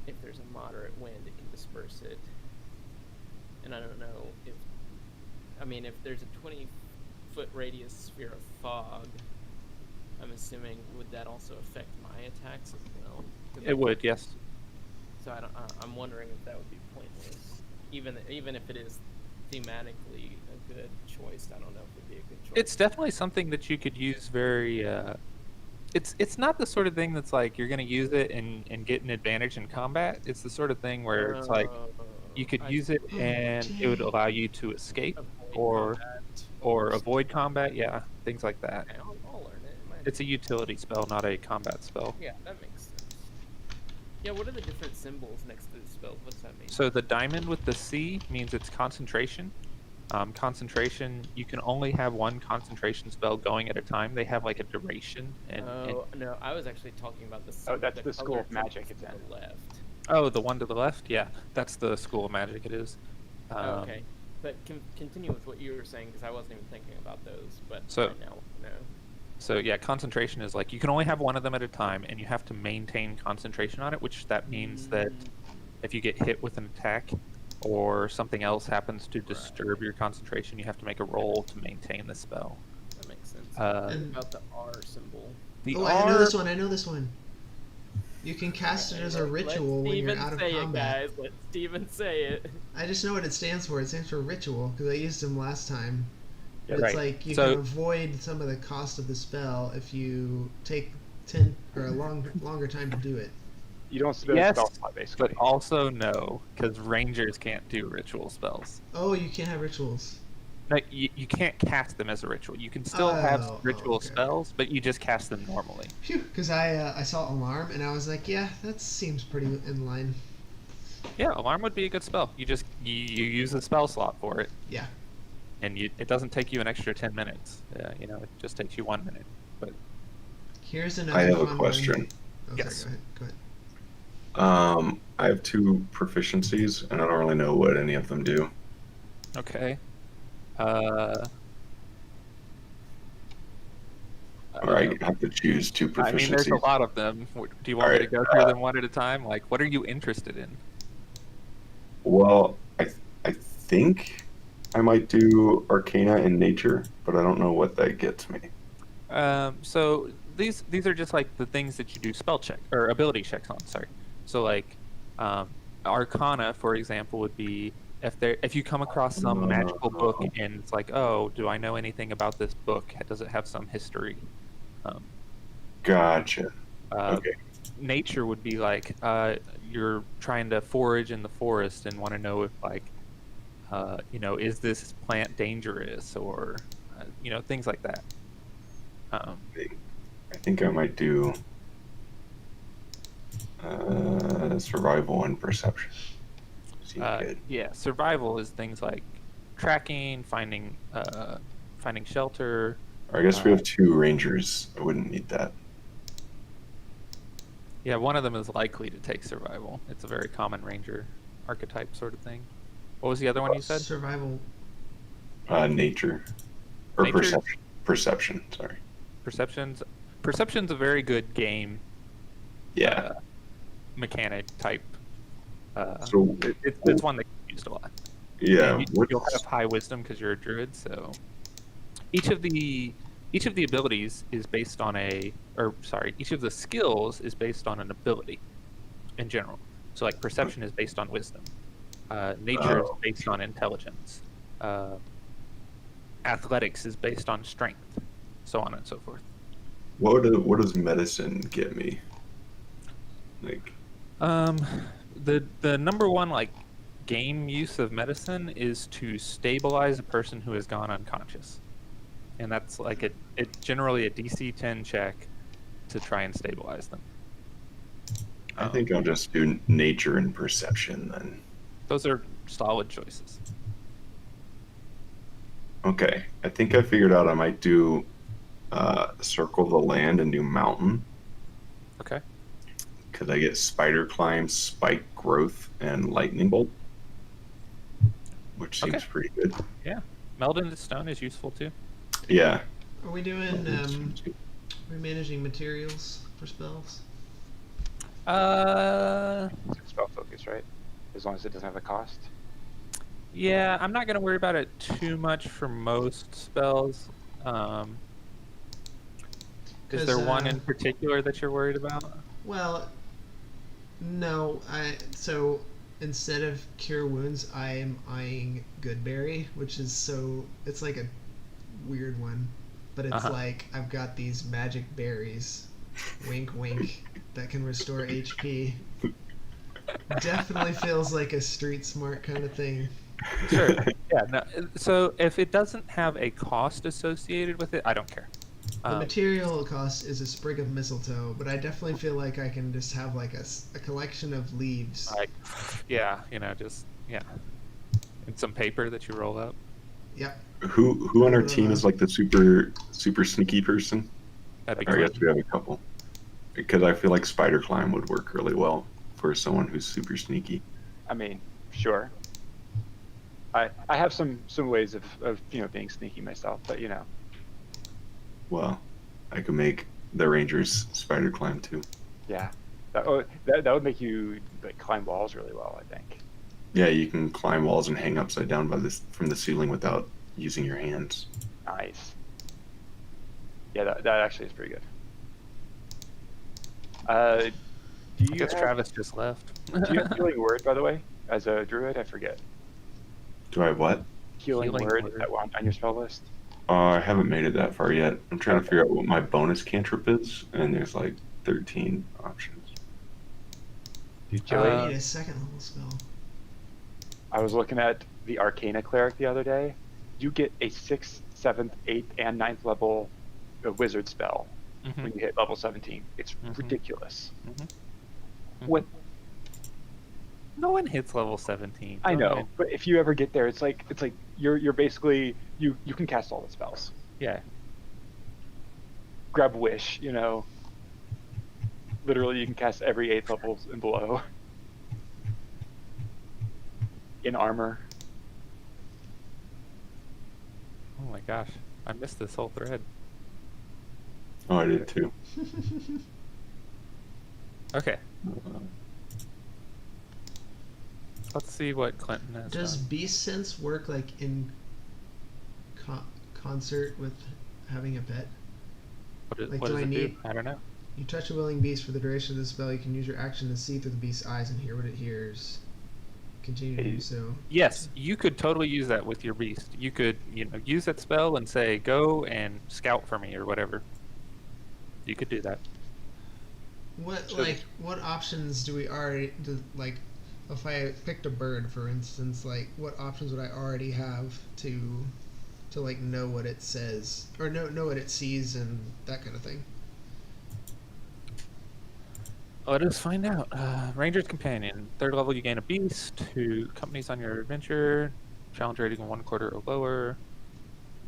if there's a moderate wind, it can disperse it. And I don't know if there's a 20-foot radius sphere of fog, I'm assuming would that also affect my attacks as well? 'Cause It would, yes. So I'm wondering if that would be pointless, even if it is thematically a good choice. I don't know if it'd be a good choice. It's definitely something that you could use very. It's not the sort of thing that's like you're going to use it and get an advantage in combat. It's the sort of thing where it's like you could use it and it would allow you to escape or avoid combat. Yeah, things like that. Okay, I'll learn it. It's a utility spell, not a combat spell. Yeah, that makes sense. Yeah, what are the different symbols next to the spells? What's that mean? So the diamond with the C means it's concentration. Concentration, you can only have one concentration spell going at a time. They have like a duration. And No, I was actually talking about the. Oh, that's the School color of Magic symbols it's to in. the left. oh, the one to the left? Yeah, that's the School of Magic. It is. Okay, but continue with what you were saying because I wasn't even thinking about those. But So- right now, no. So yeah, concentration is like you can only have one of them at a time, and you have to maintain concentration on it. Which that means that if you get hit with an attack, or something else happens to disturb your concentration, you have to make a roll to maintain the spell. That makes sense. And- What about the R symbol? The Oh, R, I know this one. I know this one. You can cast it as a ritual Let when you're Steven out of say combat. it, guys. Let Steven say it. I just know what it stands for. It stands for ritual because I used them last time. Yeah, But it's right. like you So- can avoid some of the cost of the spell if you take 10 or a longer time to do it. You don't spend Yes, a spell slot basically. but also no, because rangers can't do ritual spells. Oh, you can't have rituals. No, you can't cast them as a ritual. You can still have Oh, ritual okay. spells, but you just cast them normally. Phew, because I saw alarm and I was like, yeah, that seems pretty in line. Yeah, alarm would be a good spell. You use a spell slot for it, Yeah. and it doesn't take you an extra 10 minutes. It just takes you 1 minute. But Here's another I have a fun question. One. Oh, Yes. Sorry, go ahead. I have 2 proficiencies, and I don't really know what any of them do. okay. Or I have to choose 2 proficiencies. I mean, there's a lot of them. Do you want me to go through them one at a time? Like, what are you interested in? Well, I think I might do Arcana and Nature, but I don't know what that gets me. So these are just like the things that you do spell check or ability checks on. Sorry. So like, Arcana, for example, would be if you come across some magical book and it's like, oh, do I know anything about this book? Does it have some history? Um, Gotcha. uh, Okay. Nature would be like, you're trying to forage in the forest and want to know if like, is this plant dangerous, or things like that. I think I might do survival and perception. Seems good. Yeah, survival is things like tracking, finding shelter. I guess we have 2 rangers. I wouldn't need that. Yeah, one of them is likely to take survival. It's a very common ranger archetype sort of thing. What was the other one you said? Survival. Nature or Nature? perception. Perception. Sorry. Perception's a very good game Yeah. mechanic type. So It's one that gets used a lot. yeah. And you'll have high wisdom because you're a druid, so each of the abilities is based on each of the skills is based on an ability in general. So like perception is based on wisdom. Nature is based on intelligence. Athletics is based on strength, so on and so forth. What does medicine get me? Like, The number one like game use of medicine is to stabilize a person who has gone unconscious, and that's like it's generally a DC 10 check to try and stabilize them. I think I'll just do nature and perception then. Those are solid choices. Okay, I think I figured out I might do circle the land and do mountain. Okay. Because I get spider climb, spike growth, and lightning bolt, which seems Okay. pretty good. Yeah. Meld into stone is useful too. Yeah. Are we doing? We're managing materials for spells. It's spell focus, right? As long as it doesn't have a cost. Yeah, I'm not going to worry about it too much for most spells. Is there one in particular that you're worried about? Well, no. So instead of cure wounds, I am eyeing Goodberry, which is it's like a weird one, but it's like I've got these magic berries, wink wink, that can restore HP. Definitely feels like a street smart kind of thing. Sure. Yeah. No, so if it doesn't have a cost associated with it, I don't care. The material cost is a sprig of mistletoe, but I definitely feel like I can just have like a collection of leaves. Like, yeah, and some paper that you roll up. Yep. Who on our team is like the super sneaky person? That'd be Or I cool. guess we have a couple. Because I feel like spider climb would work really well for someone who's super sneaky. I mean, sure. I have some ways of being sneaky myself, but Well, I could make the rangers spider climb too. yeah, that would make you like climb walls really well, I think. Yeah, you can climb walls and hang upside down from the ceiling without using your hands. Nice. Yeah, that actually is pretty good. Do you Guess have, Travis just left. do you have healing word, by the way, as a druid? I forget. Do I have what? Healing word on your spell list. I haven't made it that far yet. I'm trying to figure out what my bonus cantrip is, and there's like 13 options. I need a second level spell. I was looking at the Arcana Cleric the other day. You get a 6th, 7th, 8th, and 9th level wizard spell when you hit level 17. It's ridiculous. What? No one hits level 17. I Go know, ahead. but if you ever get there, it's like you're basically you can cast all the spells. Yeah. Grab wish, Literally, you can cast every 8th levels and below. In armor. Oh my gosh, I missed this whole thread. Oh, I did too. Okay. Let's see what Clinton has Does done. beast sense work like in concert with having a pet? What do does I it need- do? I don't know. You touch a willing beast for the duration of the spell. You can use your action to see through the beast's eyes and hear what it hears. continue to do so. Yes, you could totally use that with your beast. You could, use that spell and say, "Go and scout for me" or whatever. You could do that. What options do we already like? If I picked a bird, for instance, like what options would I already have to like know what it says or know what it sees and that kind of thing? Let us find out. Ranger's Companion. 3rd level, you gain a beast who accompanies on your adventure. Challenge rating 1/4 or lower.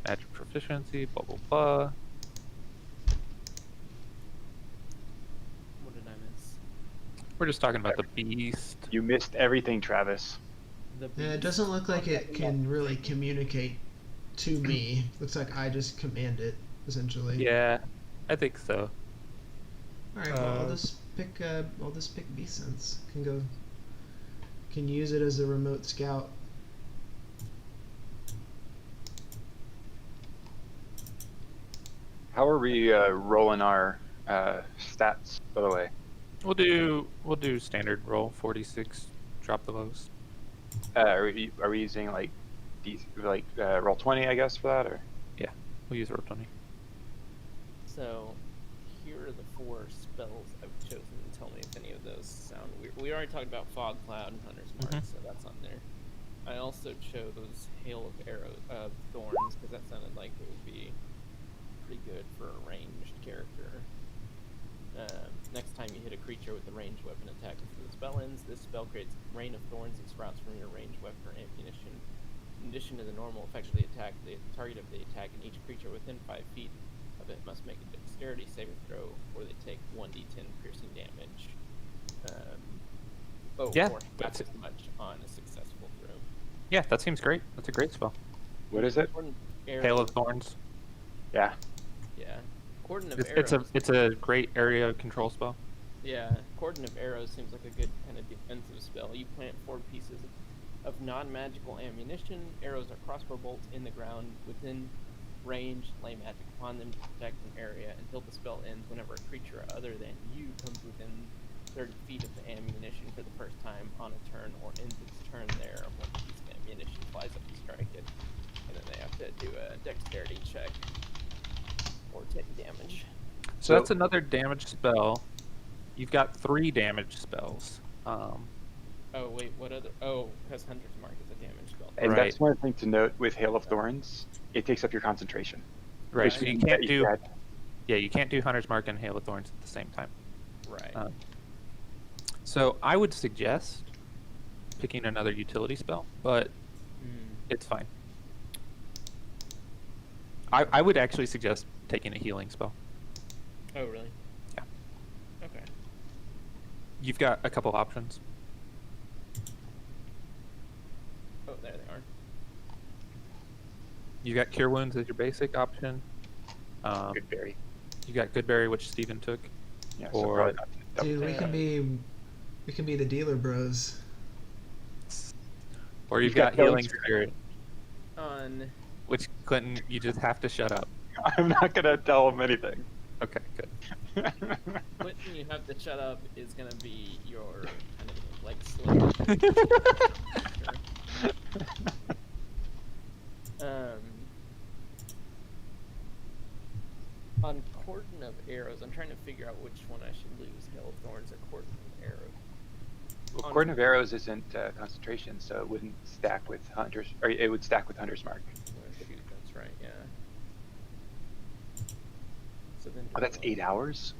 Magic proficiency, blah, blah, blah. What did I miss? We're just talking about the beast. You missed everything, Travis. Yeah, it doesn't look like it can really communicate to me. Looks like I just command it, essentially. Yeah, I think so. Alright, well, I'll just pick Beast Sense. Can use it as a remote scout. How are we rolling our stats, by the way? We'll do standard roll, 46, drop the lowest. Are we using like roll 20, I guess, for that, or? Yeah, we'll use roll 20. So, here are the 4 spells I've chosen. Tell me if any of those sound weird. We already talked about Fog Cloud and Hunter's Mark, so that's on there. I also chose Hail of Thorns because that sounded like it would be pretty good for a ranged character. Next time you hit a creature with a ranged weapon attack before the spell ends, this spell creates rain of thorns that sprouts from your ranged weapon or ammunition. In addition to the normal effect of the attack, the target of the attack and each creature within 5 feet of it must make a dexterity saving throw, or they take 1d10 piercing damage. Yeah, or half as much on a successful throw. Yeah, that seems great. That's a great spell. What is it? Hail of Thorns. Yeah. Yeah. Cordon of Arrows. It's a great area control spell. Yeah, Cordon of Arrows seems like a good kind of defensive spell. You plant 4 pieces of non-magical ammunition, arrows or crossbow bolts in the ground within range, lay magic upon them to protect an area until the spell ends whenever a creature other than you comes within 30 feet of the ammunition for the first time on a turn or ends its turn there. One piece of ammunition flies up to strike it, and then they have to do a dexterity check or take damage. So that's another damage spell. You've got 3 damage spells. Oh wait, what other? Oh, because Hunter's Mark is a damage spell. And Right. that's one thing to note with Hail of Thorns. It takes up your concentration. Right. So you can't do. had- Yeah, you can't do Hunter's Mark and Hail of Thorns at the same time. Right. So I would suggest picking another utility spell, but it's fine. I would actually suggest taking a healing spell. Oh really? Yeah. Okay. You've got a couple options. Oh, there they are. You got Cure Wounds as your basic option. Good berry. You got Goodberry, which Steven took. Yeah, Or- probably not double Dude, take. we can be the dealer bros. Or you've You've got got Healing Healing Spirit, On. which Clinton, you just have to shut up. I'm not gonna tell him anything. Okay, good. Clinton, you have to shut up is gonna be your kind of like slow. On Cordon of Arrows, I'm trying to figure out which one I should lose, Hail of Thorns or Cordon of Arrows. Well, Cordon of Arrows isn't concentration, so it wouldn't stack with Hunter's, or it would stack with Hunter's Mark. Oh, shoot, that's right, yeah. So then Oh, that's 8 hours?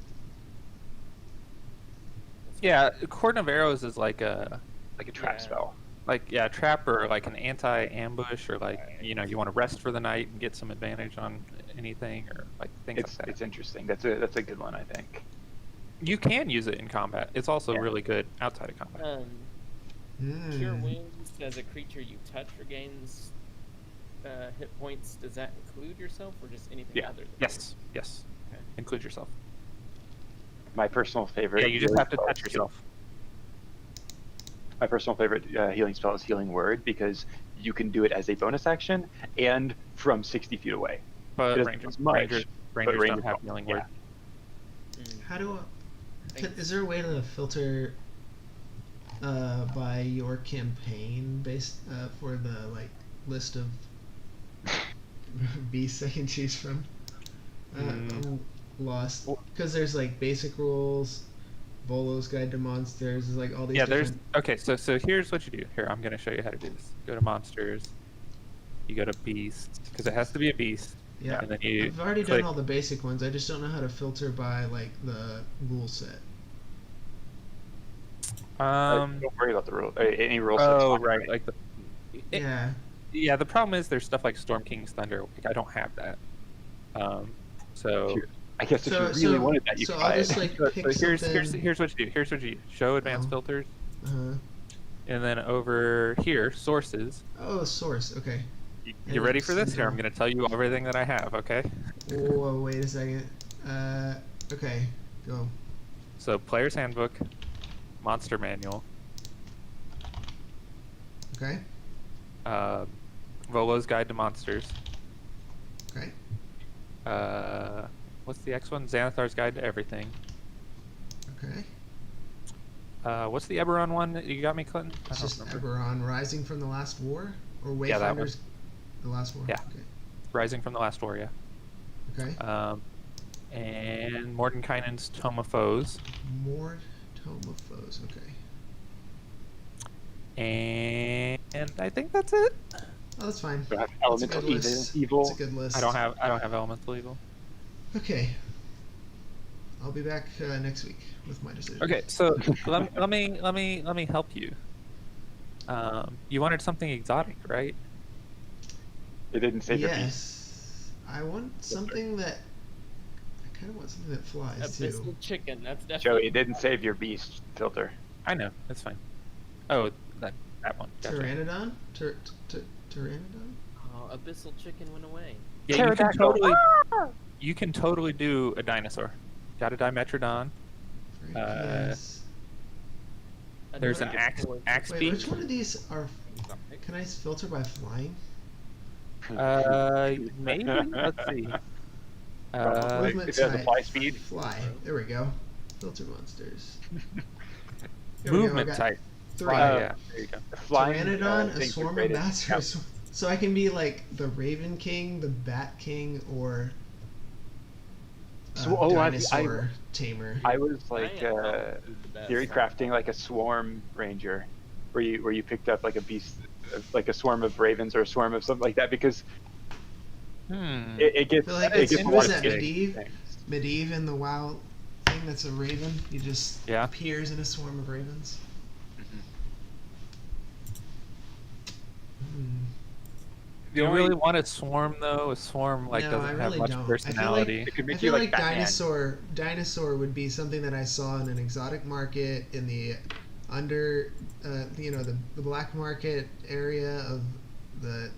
Yeah, Cordon of Arrows is like a Like a trap Yeah. spell. trap or like an anti-ambush, or like you want to rest for the night and get some advantage on anything, or like things It's like that. it's interesting. That's a good one, I think. You can use it in combat. It's also Yeah. really good outside of combat. Cure Wounds as a creature you touch regains hit points. Does that include yourself or just anything Yeah. other than Yes, yes. Okay. Include yourself. My personal favorite. Yeah, you just healing have to spell touch is- yourself. My personal favorite healing spell is Healing Word because you can do it as a bonus action and from 60 feet away. But It doesn't Rangers, do much, Rangers, but Rangers don't Rangers have don't, healing yeah. word. How do Thanks. is there a way to filter by your campaign based for the like list of beasts I can choose from. I'm lost because there's like basic rules, Volo's Guide to Monsters, there's like all these. Yeah, different... okay. So here's what you do. Here, I'm gonna show you how to do this. Go to monsters. You go to beasts because it has to be a beast. Yeah, and then you I've already click. done all the basic ones. I just don't know how to filter by like the rule set. Don't worry about the rule. Any rule sets. Oh, fine, right. Like the. Yeah. Yeah, the problem is there's stuff like Storm King's Thunder. Like, I don't have that. So. I guess if you really wanted that, you so could I'll buy just it. like So pick here's something. here's what you do. Here's what you do. Show advanced filters, Uh-huh. and then over here, sources. Oh, source. Okay. You ready for this? Here, I'm gonna tell you everything that I have. Okay. Whoa, wait a second. Okay, go. So player's handbook, monster manual, Okay. Volo's Guide to Monsters. Okay. What's the X one? Xanathar's Guide to Everything. Okay. What's the Eberron one that you got me, Clinton? I It's don't just remember. Eberron Rising from the Last War? Or Wayfinders? Yeah, that one. The Last War? Yeah. Okay. Rising from the Last War, yeah. Okay. And Mordenkainen's Tome of Foes. Mord Tome of Foes. Okay. And I think that's it. Oh, that's fine. Do I have That's a elemental good list. evil. That's a good list. I don't have Elemental Evil. Okay. I'll be back next week with my decision. Okay, so let me help you. You wanted something exotic, right? It didn't save your beast. Yes. I want something that. I kind of want something that flies Abyssal too. chicken. That's Joey, definitely. it didn't save your beast filter. I know, that's fine. Oh, that one. Gotcha. Pteranodon? Pteranodon? Oh, abyssal chicken went away. Yeah, you can totally do a dinosaur. Got a Dimetrodon. Yes. There's an Another axe Wait, beak. which one of these are? Can I filter by flying? Maybe. Let's see. Movement if it has a type. fly speed. Fly. There we go. Filter monsters. There we go, I Movement got type. 3. Yeah, there you go. Flying, Pteranodon, a things are swarm of great. bats, or a swarm. So I can be like the Raven King, the Bat King, or dinosaur tamer. I was like is the best. theory crafting like a swarm ranger, where you picked up like a beast, like a swarm of ravens or a swarm of something like that, because it gets I feel like it it's gets a in lot that of Medivh in the WoW thing that's a raven. He just appears in a swarm of ravens. Do you really want a swarm though? A swarm like No, I doesn't have really much don't. personality. It could make I feel you like like Batman. dinosaur would be something that I saw in an exotic market in the under the black market area of the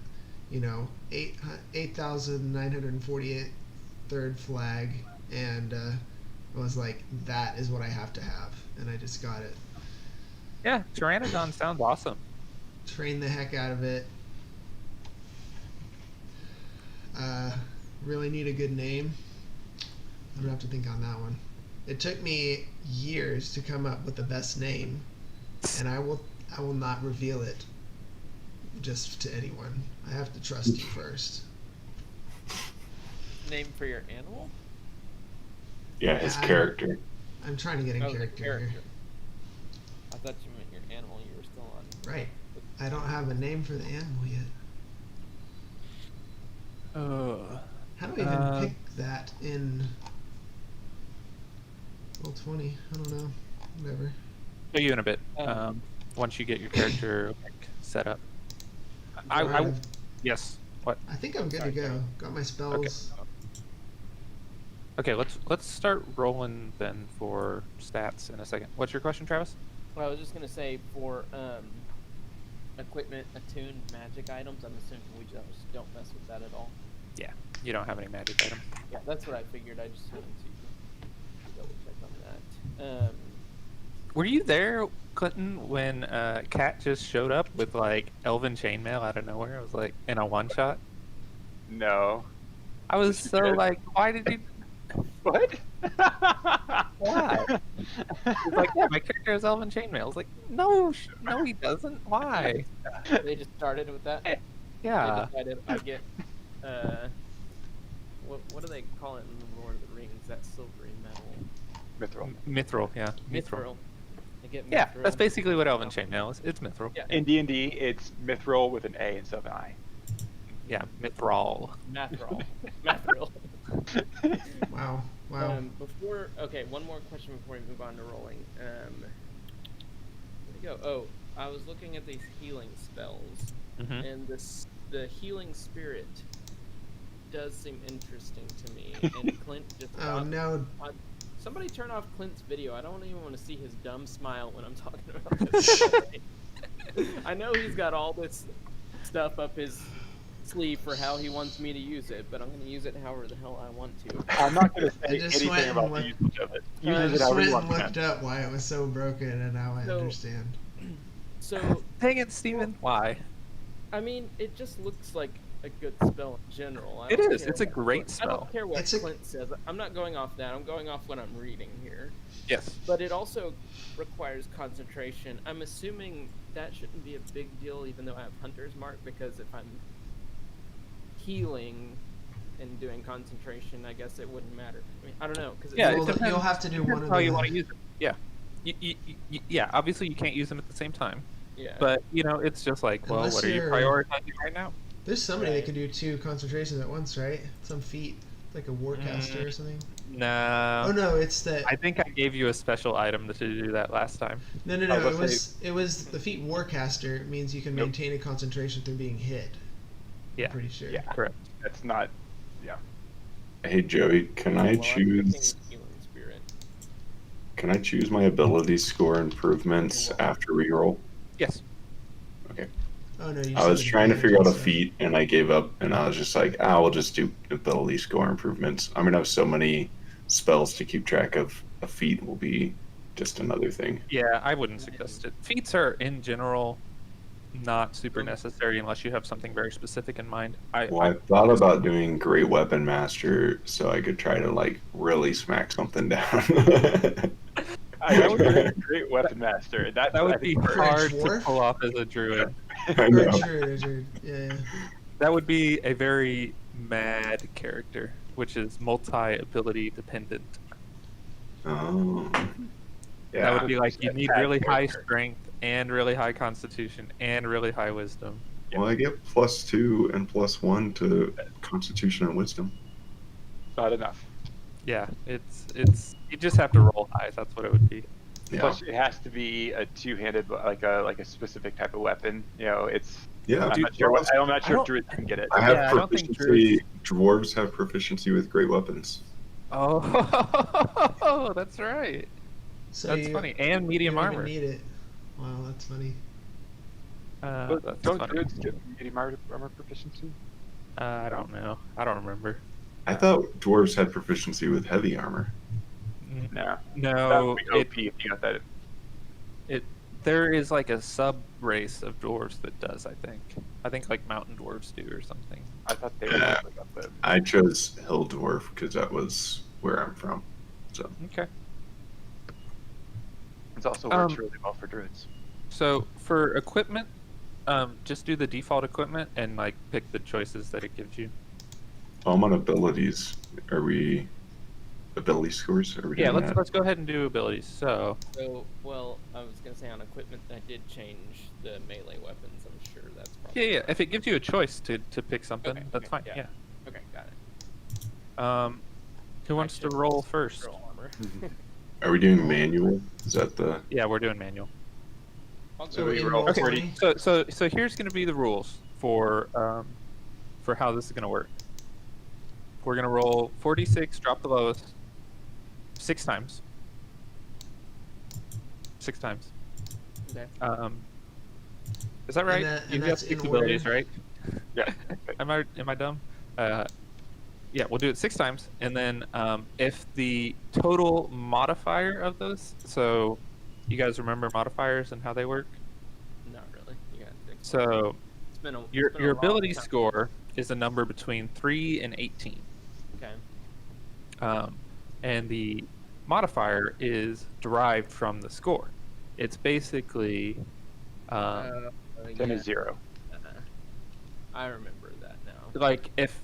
8,948 third flag, and I was like, that is what I have to have, and I just got it. Yeah, Pteranodon sounds awesome. Train the heck out of it. Really need a good name. I'm gonna have to think on that one. It took me years to come up with the best name, and I will not reveal it just to anyone. I have to trust you first. Name for your animal? Yeah, his character. I'm trying to get in Oh, the character. character. I thought you meant your animal. You were still on. Right. I don't have a name for the animal yet. How do I even pick that in Roll20? I don't know. Whatever. Show you in a bit. Once you get your character set up. Yes. What? I think I'm good to go. Got my spells. Okay, let's start rolling then for stats in a second. What's your question, Travis? Well, I was just gonna say for equipment attuned magic items. I'm assuming we just don't mess with that at all. Yeah, you don't have any magic items. Yeah, that's what I figured. I just wanted to double check on that. Were you there, Clinton, when Kat just showed up with like Elven Chainmail out of nowhere? It was like in a one shot. No. I was She so did. like, why did you? What? Why? It's like, yeah, my character has elven chainmail. It's like, no, no, he doesn't. Why? They just started with that. Yeah. They decided I get what do they call it in the Lord of the Rings? That silvery metal. Mithril. Mithril, yeah. Mithril. They get Yeah, mithril. that's basically what elven chainmail is. It's mithril. Yeah. In D&D, it's mithril with an A instead of an I. Yeah, mithril. Mathril. Mathril. Wow. Wow. Okay, one more question before we move on to rolling. Where'd it go? Oh, I was looking at these healing spells, Mhm. and the healing spirit does seem interesting to me. And Clint just Oh no. somebody turn off Clint's video. I don't even want to see his dumb smile when I'm talking about this. I know he's got all this stuff up his sleeve for how he wants me to use it, but I'm going to use it however the hell I want to. I'm not going to say just went anything and about the looked- usage of it. I Use it just however went you and want. looked up why it was so broken, and now I So- understand. So, Dang it, Steven. Why? I mean, it just looks like a good spell in general. It don't is. care It's a what- great I spell. don't care what It's a- Clint says. I'm not going off that. I'm going off what I'm reading here. Yes. But it also requires concentration. I'm assuming that shouldn't be a big deal, even though I have Hunter's Mark, because if I'm healing and doing concentration, I guess it wouldn't matter. I mean, I don't know. Cause Yeah, it's, it Well, depends- you'll have to do one Depends of how the. you want to use it. Yeah. Yeah, obviously you can't use them at the same time. yeah. But, it's just like, well, Unless what are you you're- prioritizing right now? There's somebody that Right. can do 2 concentrations at once, right? Some feat, like a warcaster or something. No. Oh no, it's that. I think I gave you a special item to do that last time. No, I it was was the feat warcaster. It means you can Nope. maintain a concentration through being hit. Yeah. I'm pretty sure. Yeah. Correct. That's not. Hey Joey, can I Well, I'm choose? picking healing spirit. Can I choose my ability score improvements after reroll? Yes. Oh no, you. I was just trying to figure out a stuff. feat, and I gave up, and I was just like, we'll just do ability score improvements. I'm gonna have so many spells to keep track of. A feat will be just another thing. Yeah, I wouldn't suggest it. Feats are, in general, not super necessary unless you have something very specific in mind. Well, I thought about doing Great Weapon Master so I could try to really smack something down. I know you're a great weapon master. That I would be think- hard to dwarf? pull off as a druid. I Or know. a druid. Yeah. That would be a very mad character, which is multi-ability dependent. Oh. Yeah. That would be like you need Bad really high character. strength and really high constitution and really high wisdom. Well, I get +2 and +1 to Constitution and Wisdom. Not enough. Yeah, it's you just have to roll high. That's what it would be. Yeah. Plus, it has to be a two-handed, like a specific type of weapon. It's. Yeah. I'm Dude, not sure. I'm not sure I if druids can get it. I have Yeah, I don't think proficiency. Dwarves have proficiency with great weapons. Oh, that's right. So That's you, funny. And you medium don't even armor. need it. Wow, that's funny. But That's don't funny. druids get medium armor proficiency? I don't know. I don't remember. I thought dwarves had proficiency with heavy armor. No. That No, would be OP if you got that. there is like a sub race of dwarves that does. I think like mountain dwarves do or something. I thought they would have got the. I chose hill dwarf because that was where I'm from. So Okay. It's also Um, works really well for druids. So for equipment, just do the default equipment and like pick the choices that it gives you. I'm on abilities. Are we ability scores? Are we Yeah, doing that? let's go ahead and do abilities. So So, well, I was gonna say on equipment, I did change the melee weapons. I'm sure that's probably. yeah. If it gives you a choice to pick something, Okay, that's okay, fine. yeah. Yeah. Okay, got it. Who wants to Actually, roll it's first? Scroll armor. Are we doing manual? Is that the? Yeah, we're doing manual. I'll So go we in roll roll 40. 20? So here's going to be the rules for how this is going to work. We're going to roll 46, drop the lowest, 6 times. 6 times. Okay. Is that right? and You've got that's 6 in abilities, order? right? Yeah. Am I dumb? Yeah, we'll do it 6 times, and then if the total modifier of those, so you guys remember modifiers and how they work? Not really. You got to So it's been a, your it's been a your long ability time. score is a number between 3 and 18. Okay. and the modifier is derived from the score. It's basically 10 yeah. is 0. I remember that now. like if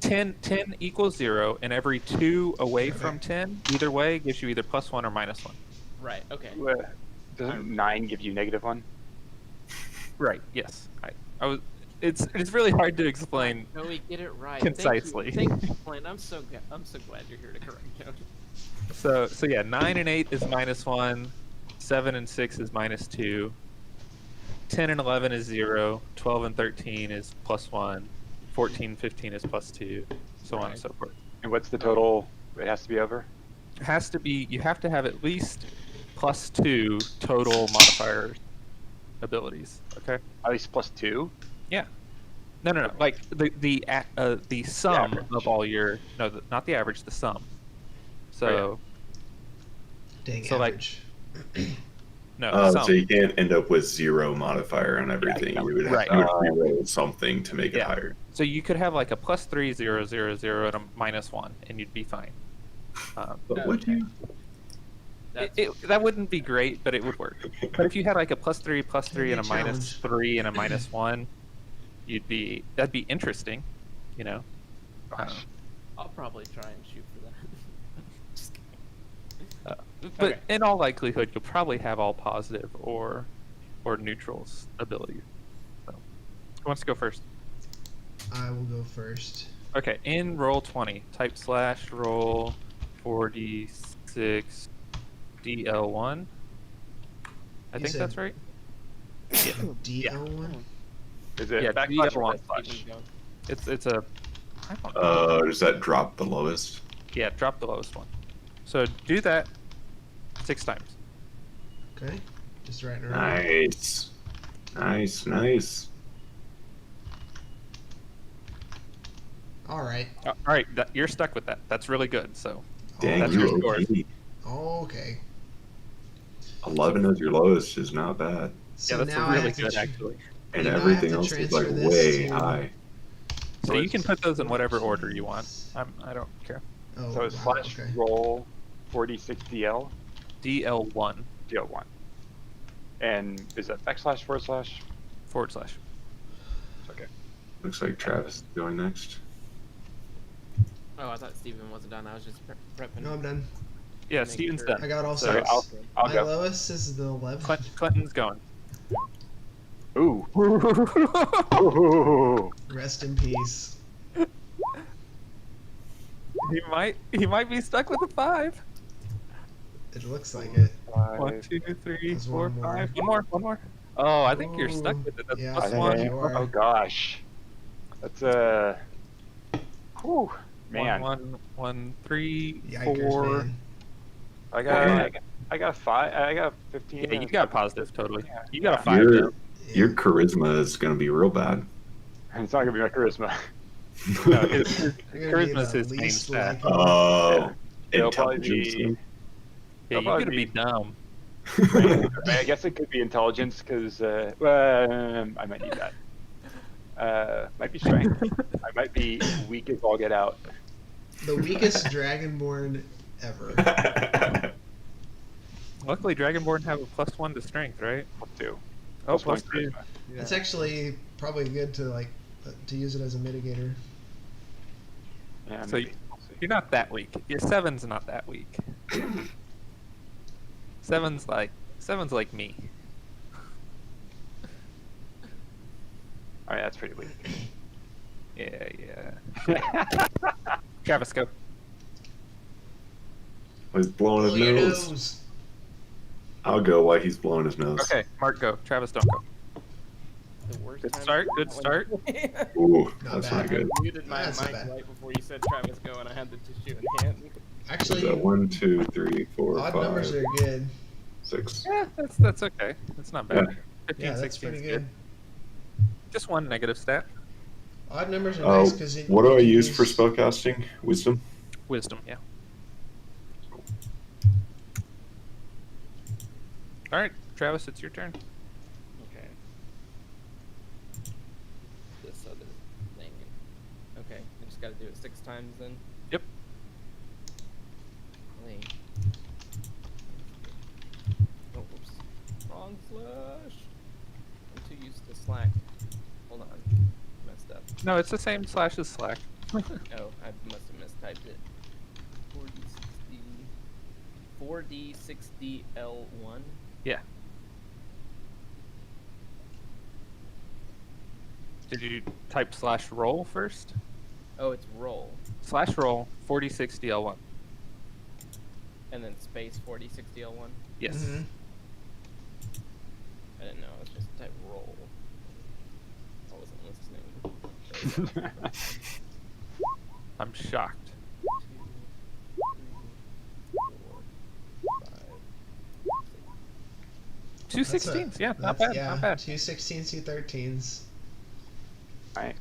10 equals 0, and every 2 away Okay. from 10, either way, gives you either +1 or -1. Right. Okay. Doesn't 9 give you -1? Right. Yes. I was. It's really hard to explain. No, we get it right. Concisely. Thank you, Flynn. I'm so glad you're here to correct me. So yeah, 9 and 8 is -1, 7 and 6 is -2, 10 and 11 is 0, 12 and 13 is +1, 14, 15 is +2, so on and so forth. And what's the total it has to be over? It has to be. You have to have at least +2 total modifier abilities. Okay. At least +2? Yeah. No. Like the sum average. of all your not the average, the sum. So Dang So, like, average. no, sum. So you can't end up with 0 modifier on everything. Yeah, You would have right. you would reroll something to make it Yeah. higher. So you could have like a +3, 0, 0, 0, and a -1, and you'd be fine. But would you? That wouldn't be great, but it would work. But if you had like a +3, +3, and a Challenge. -3 and a -1, that'd be interesting, you know. I'll probably try and shoot for that. Just kidding. But Okay. in all likelihood, you'll probably have all positive or neutrals abilities. So, who wants to go first? I will go first. Okay, in roll 20, type /roll 4d6 DL1. I think said- that's right. DL1? Is it Yeah, backslash or DL1. forward slash? It's a. I don't know. Does that drop the lowest? Yeah, drop the lowest one. So do that 6 times. Okay. Just writing it around. Nice. All right. All right, you're stuck with that. That's really good. So Dang, That's you your score. Okay. 11 as your lowest is not bad. So yeah, that's now I really have to good tr- actually. And now I have everything to else is like transfer this way to- high. So you can put those in whatever order you want. I don't care. Oh, So it's wow, slash okay. roll 4d6 DL DL1 DL1. And is that backslash forward slash? /. Okay. Looks like Travis is going next. Oh, I thought Steven wasn't done. I was just prepping. No, I'm done. Yeah, Make Steven's sure. done. I got all So six. I'll My go. lowest is the 11. Clinton's going. Ooh. Ooh. Rest in peace. He might be stuck with a 5. It looks like it. 1, 2, 3, There's 4, one more. 5. One more. Oh, I think you're stuck Ooh, with it. That's yeah, I think +1. you are. oh gosh. That's whew, man. 1, 3, Yikers, 4. man. I got a 5. I got a 15. Yeah, you got positive totally. Yeah. You got a 5 Your now. your charisma is going to be real bad. It's not gonna be my charisma. No, his You're gonna be charisma is the his main least stat. likely. Oh, It'll probably intelligence. be- then? Yeah, It'll you're gonna probably be dumb. I guess it could be intelligence because I might need that. Might be strength. I might be weak as all get out. The weakest Dragonborn ever. Luckily, Dragonborn have a +1 to strength, right? +2. Oh, +1 +2. charisma. It's actually probably good to to use it as a mitigator. Yeah, So maybe. We'll see. You're not that weak. Your 7's not that weak. 7's like me. All right, that's pretty weak. Yeah. Travis, go. He's blowing his Blow your nose. nose. I'll go while he's blowing his nose. Okay, Mark, go. Travis, don't go. The worst Good time start, to good do start. that Ooh, Not that's bad. not good. I muted my That's not mic bad. right before you said Travis go, and I had the tissue in hand. Is Actually, that 1, 2, 3, 4, odd 5, numbers are good. 6? Yeah, that's okay. That's not bad. Yeah. 15, Yeah, that's 16 pretty is good. Just one negative stat. Odd numbers are Oh, nice because what do I use for spellcasting? Wisdom? Wisdom, yeah. All right, Travis, it's your turn. Okay. This other thing. Okay, I just gotta do it 6 times then. Yep. slash. I'm too used to Slack. Hold on. Messed up. No, it's the same slash as Slack. Oh, I must have mistyped it. 4D60L1. Yeah. Did you type slash roll first? Oh, it's roll. Slash roll 4060L1. And then space 4060L1. Yes. Mhm. I didn't know. I was just type roll. I wasn't listening. I'm shocked. 2, 3, 4, 5, 6. Two 16s, yeah, not bad, Yeah, not bad. 2 16s, 2 13s. Right.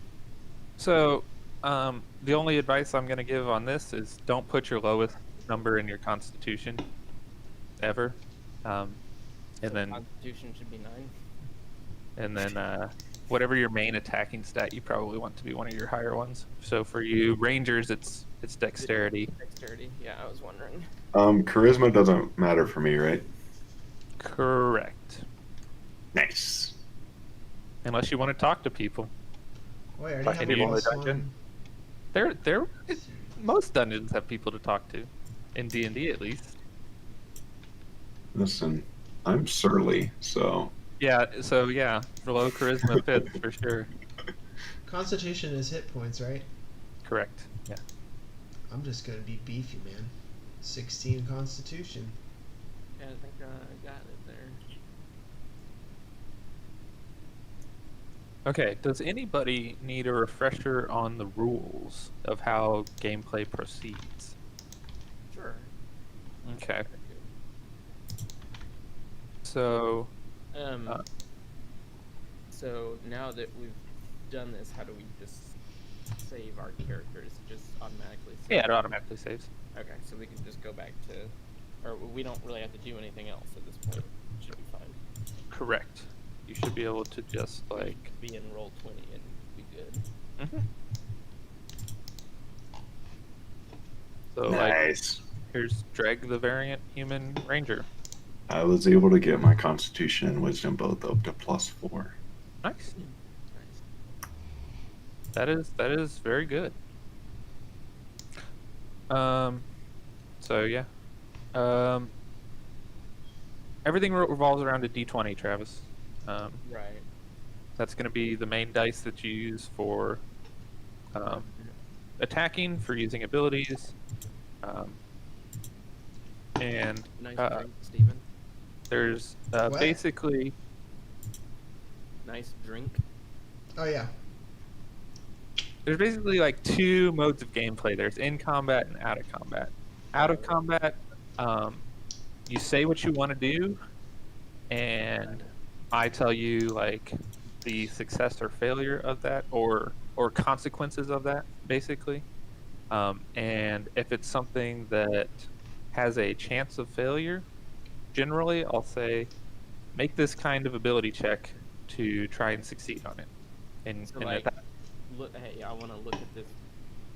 So, the only advice I'm going to give on this is don't put your lowest number in your constitution, ever. And then Constitution should be 9. whatever your main attacking stat, you probably want to be one of your higher ones. So for you Rangers, it's dexterity. Dexterity. Yeah, I was wondering. Charisma doesn't matter for me, right? Correct. Nice. Unless you want to talk to people. Wait, I already Talking have to a people in the plus dungeon? one. Most dungeons have people to talk to, in D&D at least. Listen, I'm surly, so Yeah, so yeah, for low charisma fits for sure. Constitution is hit points, right? Correct. Yeah. I'm just gonna be beefy, man. 16 Constitution. Yeah, I think I got it there. Okay, does anybody need a refresher on the rules of how gameplay proceeds? Sure. Okay. So, So now that we've done this, how do we just save our characters? Just automatically save? yeah, it automatically saves. Okay, so we can just go back to, or we don't really have to do anything else at this point. Should be fine. Correct. You should be able to just like. Be in roll 20 and be good. Mhm. So like, nice. here's Dreg the variant human ranger. I was able to get my Constitution and Wisdom both up to +4. Nice. Nice. That is very good. So yeah. Everything revolves around a D20, Travis. Right. That's going to be the main dice that you use for attacking, for using abilities, and Nice drink, Steven. there's What? basically Nice drink. Oh yeah. there's basically like two modes of gameplay. There's in combat and out of combat. Out of combat, you say what you want to do, and I tell you like the success or failure of that, or consequences of that, basically. And if it's something that has a chance of failure, generally I'll say, make this kind of ability check to try and succeed on it. And, So and like, at that, look, hey, I want to look at this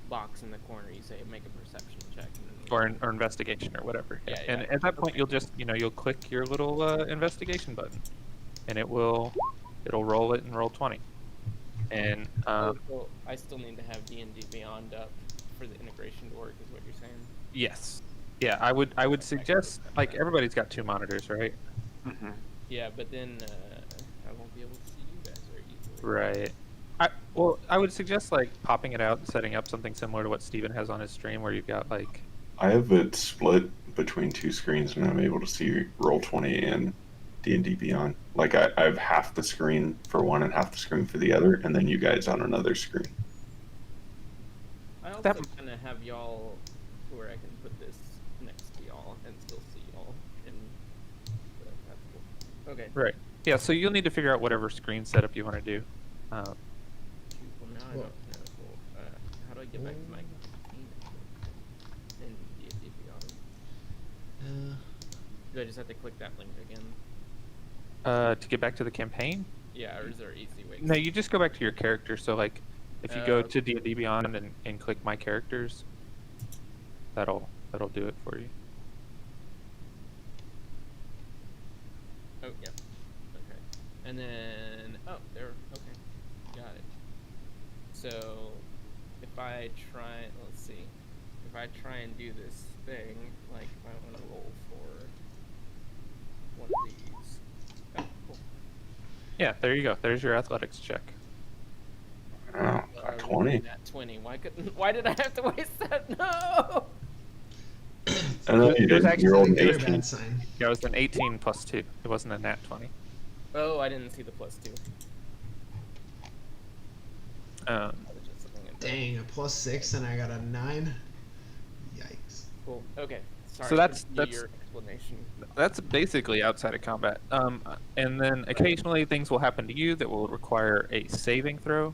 box in the corner. You say, make a perception check. And then or investigation or whatever. Yeah, And yeah. at that point, Okay. you'll just you'll click your little investigation button, and it'll roll it and roll 20. And so I still need to have D&D Beyond up for the integration to work, is what you're saying? yes, yeah, I would suggest like everybody's got 2 monitors, right? Mm-hmm. Yeah, but then I won't be able to see you guys very easily. Right. I would suggest like popping it out and setting up something similar to what Steven has on his stream, where you've got like. I have it split between 2 screens, and I'm able to see Roll20 and D&D Beyond. Like I have half the screen for one and half the screen for the other, and then you guys on another screen. I also That- kind of have y'all to where I can put this next to y'all and still see y'all. And that's cool. Okay. Right. Yeah. So you'll need to figure out whatever screen setup you want to do. Well, now I don't know. Well, how do I get back to my campaign in D&D Beyond? Do I just have to click that link again? To get back to the campaign. Yeah, or is there an easy way? No, you just go back to your character. So like, if you go Oh. to D&D Beyond and click My Characters, that'll do it for you. Oh, yeah. And then, oh, there, okay, got it. So, if I try, let's see, if I try and do this thing, like if I want to roll for one of these. Oh, cool. Yeah, there you go. There's your athletics check. Oh, I 20. Nat 20. Why did I have to waste that? No! I know you There's did. actually You rolled an Good or 18. bad sign. Yeah, it was an 18 plus 2. It wasn't a nat 20. Oh, I didn't see the +2. I was just looking at that. Dang, a +6 and I got a 9. Yikes. Cool. Okay. Sorry. So that's your explanation. That's basically outside of combat. And then occasionally things will happen to you that will require a saving throw.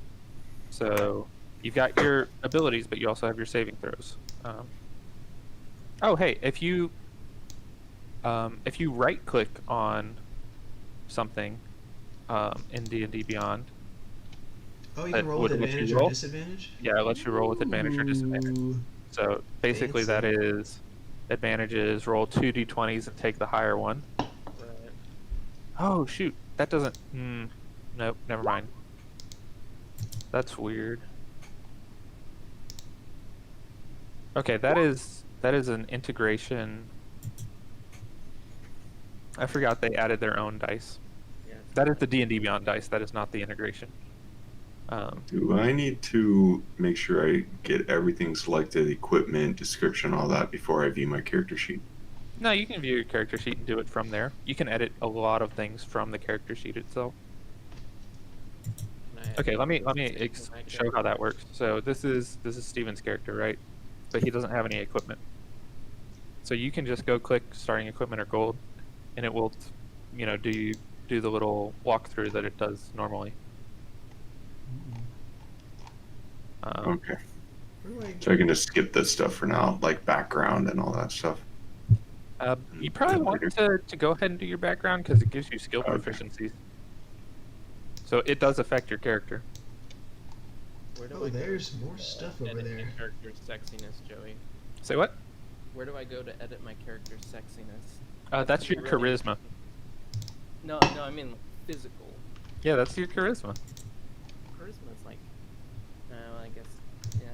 So you've got your abilities, but you also have your saving throws. Oh, hey, if you right click on something in D&D Beyond, Oh, you That can roll with would let you advantage or roll? disadvantage? yeah, it lets you roll with advantage or disadvantage. Ooh. So basically, that is advantages. Roll 2d20s and take the higher one. Right. Oh shoot, that doesn't. Nope, never mind. That's weird. Okay, that is an integration. I forgot they added their own dice. Yeah. That is the D&D Beyond dice. That is not the integration. Do I need to make sure I get everything selected, equipment, description, all that before I view my character sheet? No, you can view your character sheet and do it from there. You can edit a lot of things from the character sheet itself. Okay, let me show how that works. So this is Steven's character, right? But he doesn't have any equipment. So you can just go click starting equipment or gold, and it will, do the little walkthrough that it does normally. Okay. Where do I So I can just skip this stuff for now, like background and all that stuff. You probably want to go ahead and do your background because it gives you skill Okay. proficiencies. So it does affect your character. Where do Oh, I go there's to, more stuff over edit there. my character's sexiness, Joey. Say what? Where do I go to edit my character's sexiness? That's your Really- charisma. No, I mean physical. Yeah, that's your charisma. Charisma's like, I guess, yeah,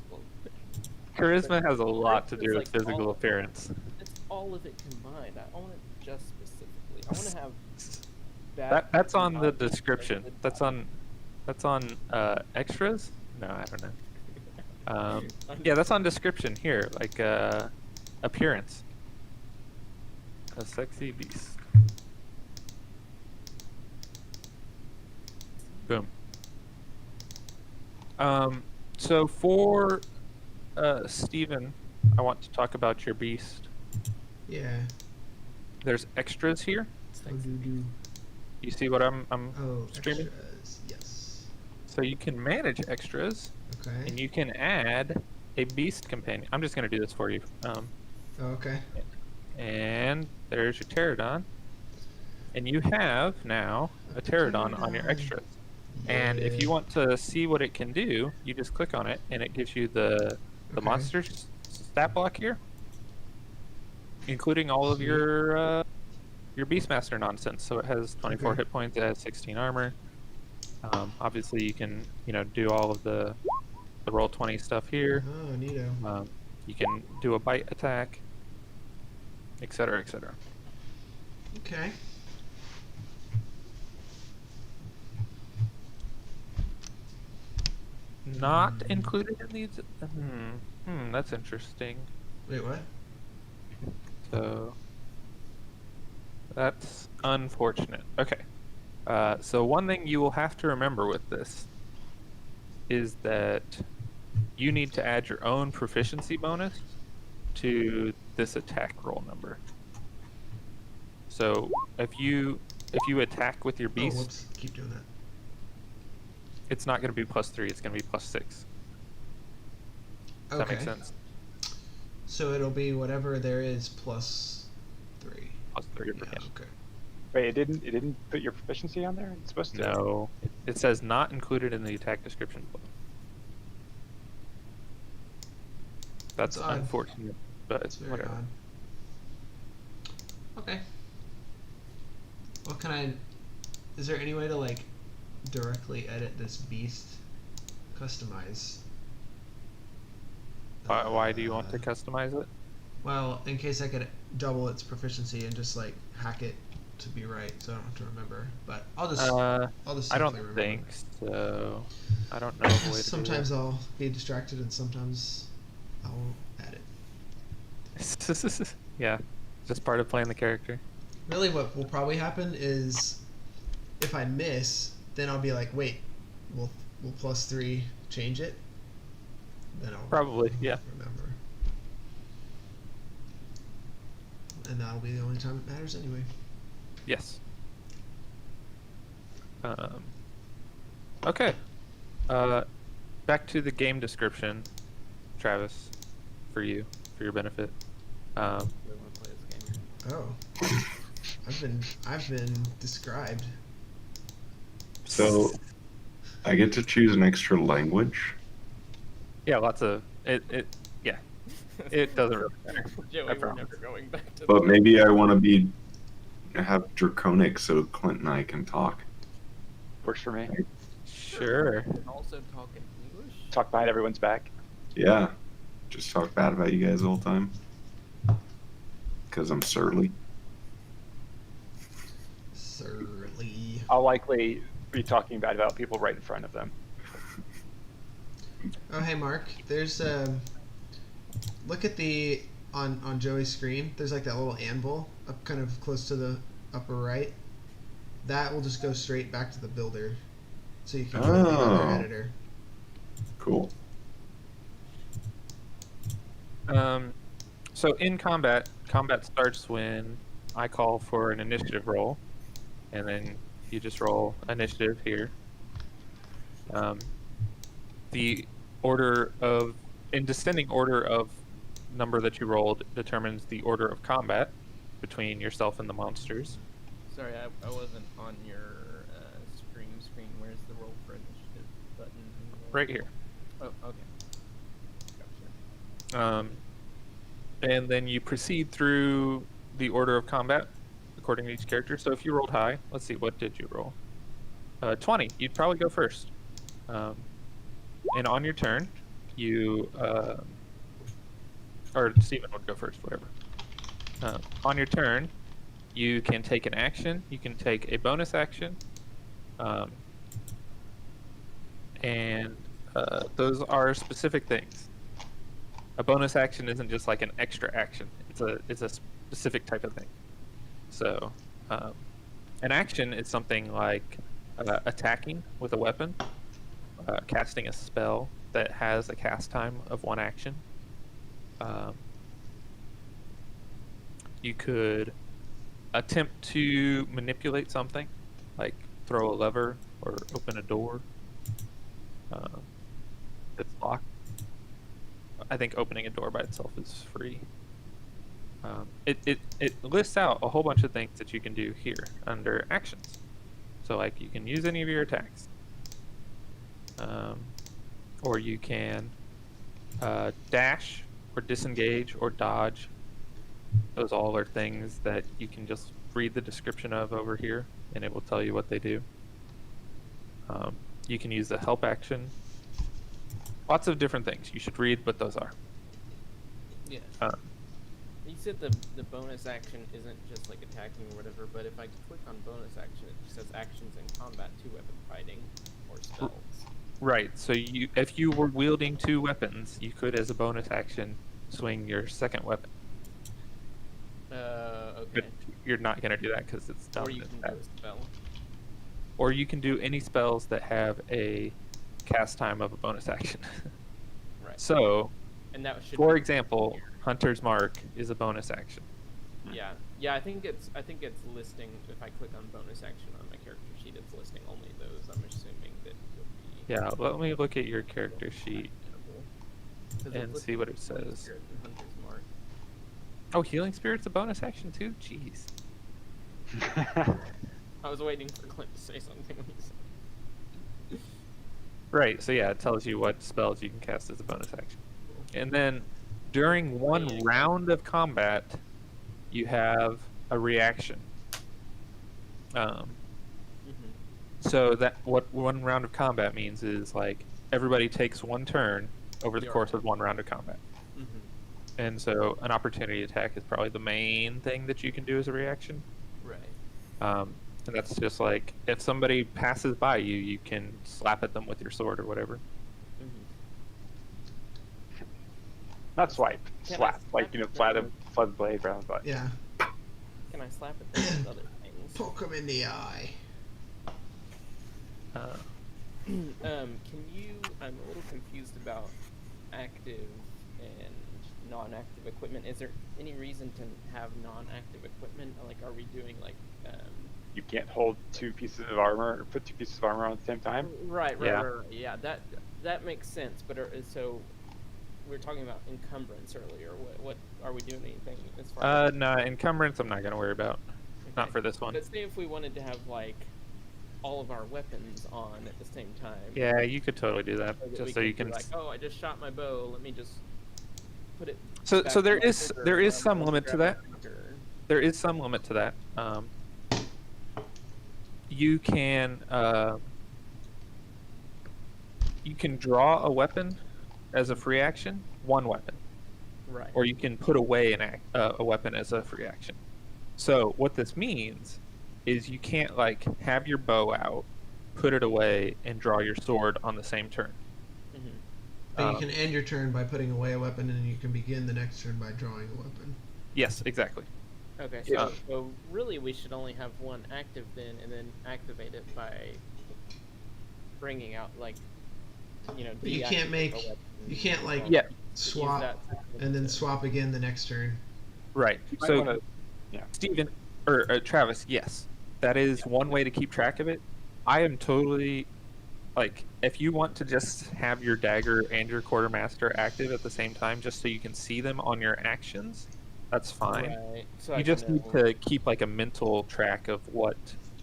your physical. Charisma has a lot to do Charisma's with like physical all- appearance. It's all of it combined. I want it just specifically. I want to have bad. That's on the bad vibes, description. good That's on extras. No, I don't know. Yeah, that's on description here, like appearance. A sexy beast. Boom. So for Steven, I want to talk about your beast. Yeah. There's extras here. Oh, do. You see what I'm Oh, streaming? extras. Yes. So you can manage extras, Okay. and you can add a beast companion. I'm just going to do this for you. Oh, okay. And there's your pterodon. And you have now a pterodon on your Pterodon. extras. And if you want to see what it can do, you just click on it, and it gives you the Okay. monster stat block here, including all of Sweet. your Beastmaster nonsense. So it has 24 Okay. hit points, it has 16 armor. Obviously, you can do all of the roll 20 stuff here. Oh, neato. You can do a bite attack, etc., etc. Okay. Not included in these. That's interesting. Wait, what? So that's unfortunate. Okay. So one thing you will have to remember with this is that you need to add your own proficiency bonus to this attack roll number. So if you attack with your Oh, beast, whoops. Keep doing that. it's not going to be +3. It's going to be +6. Does that Okay. make sense? So it'll be whatever there is plus 3. +3 Yeah, for him. okay. Wait, it didn't put your proficiency on there? It's supposed to. No, it says not included in the attack description. That's That's odd. unfortunate, but That's very whatever. odd. Okay. What can I is there any way to like directly edit this beast? Customize. Why do you want to customize it? Well, in case I could double its proficiency and just like hack it to be right, so I don't have to remember. But I'll just I don't simply remember. think so. I don't know. The way to do that. Sometimes I'll be distracted and sometimes I'll add it. Yeah, just part of playing the character. Really, what will probably happen is if I miss, then I'll be like, wait, we'll +3 change it. Then I'll Probably, yeah. remember. And that'll be the only time it matters anyway. Yes. Okay. Back to the game description, Travis, for your benefit. We want to play this game. Oh, I've been described. So I get to choose an extra language. Yeah, lots of it. Yeah, it doesn't really matter. Joey, I we're promise. never going back to But maybe I want to have Draconic so Clint and I can talk. Works for me. Sure. And also talk in English. Talk behind everyone's back. Yeah. Just talk bad about you guys all the time. Because I'm surly. Surly. I'll likely be talking bad about people right in front of them. Oh, hey, Mark. There's look at the on Joey's screen. There's like that little anvil up kind of close to the upper right. That will just go straight back to the builder, so you can go to the other Oh. editor. Cool. So in combat starts when I call for an initiative roll, and then you just roll initiative here. The order of, in descending order of number that you rolled determines the order of combat between yourself and the monsters. Sorry, I wasn't on your screen. Where's the roll for initiative button? Right here. Oh, okay. Gotcha. And then you proceed through the order of combat according to each character. So if you rolled high, let's see, what did you roll? 20. You'd probably go first. And on your turn, you or Steven would go first, whatever. On your turn, you can take an action. You can take a bonus action. And those are specific things. A bonus action isn't just like an extra action. It's a specific type of thing. So, an action is something like attacking with a weapon, casting a spell that has a cast time of 1 action. You could attempt to manipulate something, like throw a lever or open a door that's locked. I think opening a door by itself is free. It lists out a whole bunch of things that you can do here under actions. So like you can use any of your attacks. Or you can dash or disengage or dodge. Those all are things that you can just read the description of over here and it will tell you what they do. You can use the help action. Lots of different things you should read what those are. Yeah. You said the bonus action isn't just like attacking or whatever, but if I click on bonus action, it just says actions in combat, 2 weapon fighting, or spells. Right. So if you were wielding 2 weapons, you could, as a bonus action, swing your second weapon. Okay. But you're not going to do that because it's dumb. Or you can do a spell. Or you can do any spells that have a cast time of a bonus action. Right. So, And that should for be example, here. Hunter's Mark is a bonus action. Yeah. I think it's listing. If I click on bonus action on my character sheet, it's listing only those. I'm assuming that would be. Yeah, let me look at your character sheet actionable. 'Cause and it's see what it listing Healing says. Spirit and Hunter's Mark. Oh, Healing Spirit's a bonus action too? Jeez. I was waiting for Clint to say something when he said. Right, so yeah, it tells you what spells you can cast as a bonus action. And then during one round of combat, you have a reaction. So that what one round of combat means is like everybody takes one turn over the Yeah. course of one round of combat. Mhm. And so an opportunity attack is probably the main thing that you can do as a reaction. Right. And that's just like if somebody passes by you, you can slap at them with your sword or whatever. Mhm. Not swipe, Can I slap. Like, slap you know, it flat down? the blade around the butt. Yeah. Can I slap it down with other things? Poke him in the eye. Can you? I'm a little confused about active and non-active equipment. Is there any reason to have non-active equipment? Like, are we doing like? You can't hold two pieces of armor or put two pieces of armor on at the same time. Right. Yeah. Yeah, that makes sense. But so we were talking about encumbrance earlier. What are we doing anything as far as? No, encumbrance I'm not gonna worry about. Not Okay. for this one. But say if we wanted to have like all of our weapons on at the same time. Yeah, you could totally do that. So that Just we so you could can. be like, oh, I just shot my bow. Let me just put it. So back there on my is trigger, there is I'm some going limit to grab that. my trigger. There is some limit to that. You can draw a weapon as a free action, one weapon, Right. or you can put away a weapon as a free action. So what this means is you can't like have your bow out, put it away, and draw your sword on the same turn. Mhm. But you can end your turn by putting away a weapon, and you can begin the next turn by drawing a weapon. Yes, exactly. Okay, Yeah. so really we should only have one active then, and then activate it by bringing out like, you know. But you deactivate can't the make- weapon you can't, like, and Yeah. use Swap that and then to- swap again the next turn. Right. might So wanna- yeah. Steven, or Travis, yes, that is one way to keep track of it. I am totally like, if you want to just have your dagger and your quartermaster active at the same time, just so you can see them on your actions, that's fine. Right. So You I just can, need to keep like a mental track of what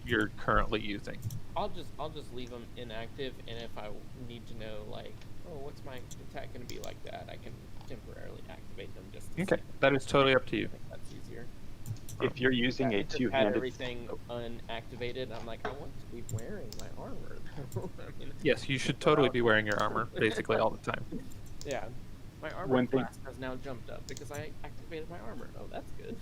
you're currently using. I'll just leave them inactive, and if I need to know like, oh, what's my attack going to be like that, I can temporarily activate them just. To Okay, see. that is totally up to I you. think that's easier. If you're using I a just had two-handed, everything unactivated. I'm like, I want to be wearing my armor. I mean, Yes, you should totally be wearing your armor basically all the time. yeah, my armor One thing- class has now jumped up because I activated my armor. Oh, that's good.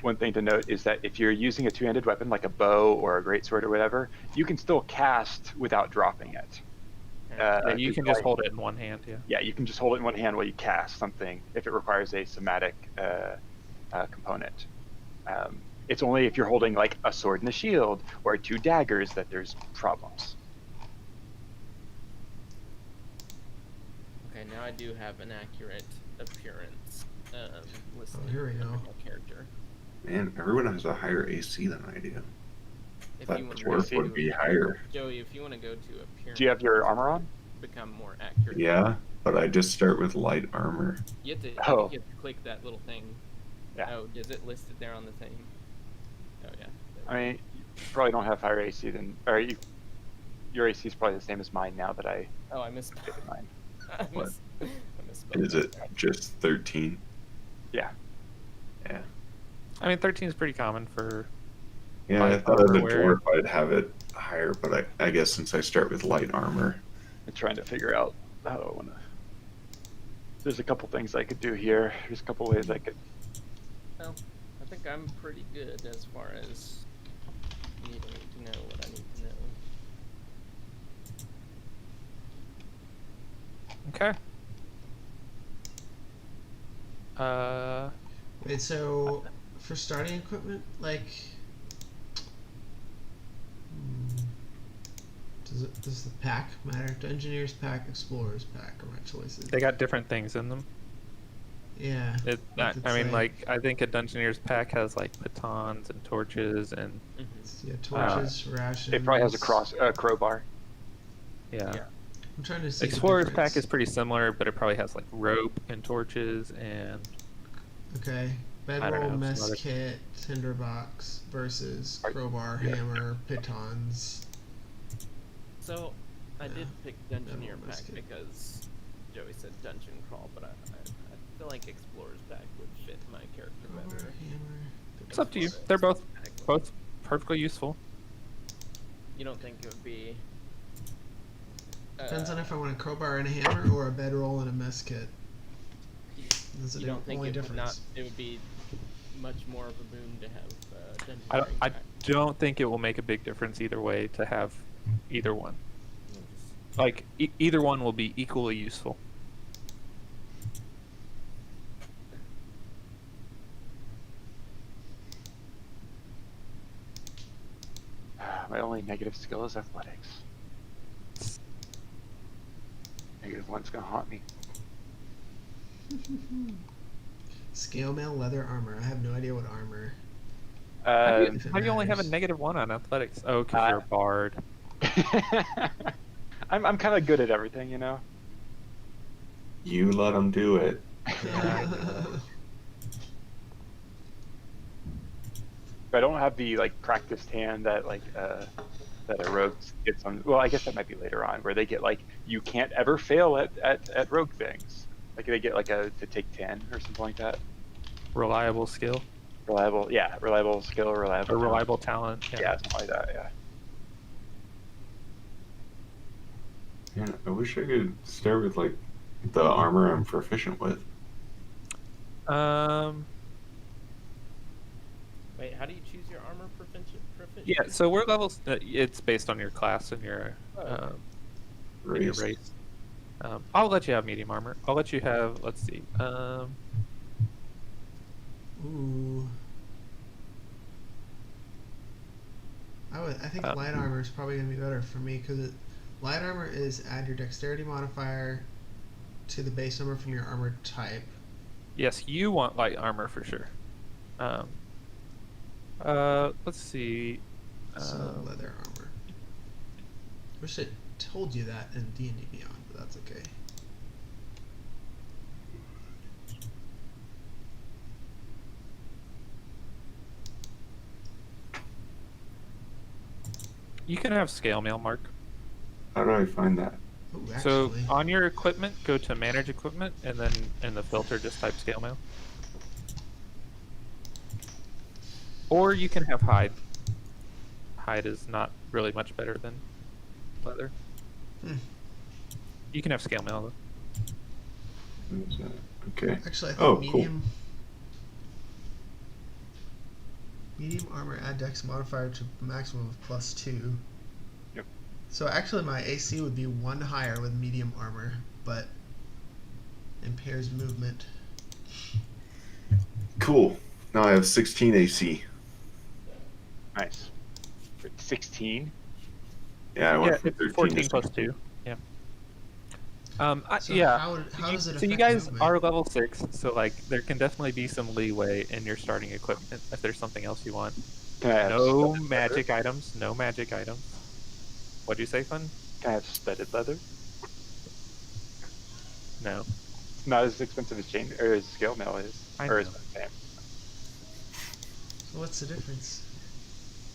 one thing to note is that if you're using a two-handed weapon like a bow or a greatsword or whatever, you can still cast without dropping it. Yeah, you can just like- hold it in one hand. Yeah. Yeah, you can just hold it in one hand while you cast something if it requires a somatic component. It's only if you're holding like a sword and a shield or two daggers that there's problems. Okay, now I do have an accurate appearance listed Oh, here we under go. my character. Man, everyone has a higher AC than I do. If That you want dwarf to would be higher. Joey, if you want to go to appearance, Do you have your armor on? become more accurate. Yeah, but I just start with light armor. You have to. I Oh. think you have to click that little thing. Yeah. Oh, is it listed there on the thing? Oh yeah. I mean, you probably don't have higher AC than, or your AC is probably the same as mine now that I Oh, I missed. did mine. I What? misspoke. Is it just 13? Yeah. Yeah. I mean, 13 is pretty common for. Yeah, I Light thought as a armor wearer. dwarf I'd have it higher, but I guess since I start with light armor. I'm trying to figure out how I want to. There's a couple things I could do here. There's a couple ways I could. Well, I think I'm pretty good as far as needing to know what I need to know. Okay. Wait, so for starting equipment, like, does the pack matter? Engineer's pack, Explorer's pack are my choices. They got different things in them. Yeah. It, Like I mean, it's like I think a Dungeoneer's pack has like batons and torches and Yeah, torches, rations. It probably has a crowbar. yeah. Yeah. I'm trying to see. the Explorer's difference. pack is pretty similar, but it probably has like rope and torches and Okay. I don't Bedroll, know, mess some other- kit, tinderbox versus Are- crowbar, yeah. hammer, pitons. So, I did pick Dungeoneer Bedroll, mess pack kit. because Joey said Dungeon Crawl, but I feel like Explorer's pack would fit my character Crowbar, better. hammer. it's up to you. pitons. They're both perfectly useful. You don't think it would be? Depends on if I want a crowbar and a hammer or a bedroll and a mess kit. That's the You don't think only it would difference. not? It would be much more of a boon to have dungeon I back. don't think it will make a big difference either way to have either one. Like either one will be equally useful. My only negative skill is athletics. -1's gonna haunt me. Scale mail leather armor. I have no idea what armor. How Um, do you only have a -1 on athletics? Oh, because you're a bard. I'm kind of good at everything, you know. You let them do it. But I don't have the like practiced hand that like that a rogue gets on. Well, I guess that might be later on, where they get like you can't ever fail at rogue things. Like they get like to take 10 or something like that. Reliable skill. Reliable, yeah, reliable skill, reliable. Or reliable talent. Yeah, something like that. Yeah. Yeah, I wish I could start with like the armor I'm proficient with. Wait, how do you choose your armor proficiency? Yeah, so we're levels. It's based on your class and your and your Race. race. I'll let you have medium armor. I'll let you have. Let's see. Ooh. I think light armor is probably gonna be better for me because light armor is add your dexterity modifier to the base number from your armor type. Yes, you want light armor for sure. Let's see. So leather armor. Wish I told you that in D&D Beyond, but that's okay. You can have scale mail, Mark. How do I find that? Ooh, So actually. on your equipment, go to manage equipment, and then in the filter, just type scale mail. Or you can have hide. Hide is not really much better than leather. You can have scale mail though. What is that? Okay. Actually, I think Oh, cool. medium. Medium armor add dex modifier to a maximum of +2. Yep. So actually, my AC would be 1 higher with medium armor, but impairs movement. Cool. Now I have 16 AC. Nice. 16. Yeah, I went Yeah, from it's 13 14 to plus 16. 2. Yeah. So Yeah. how does it So affect you guys movement? are level 6, so like there can definitely be some leeway in your starting equipment if there's something else you want. Can I have No studded magic leather? items. No magic items. What'd you say, Fun? Can I have studded leather? No. It's not as expensive as chain or as scale mail is, I or know. it's the same. So what's the difference?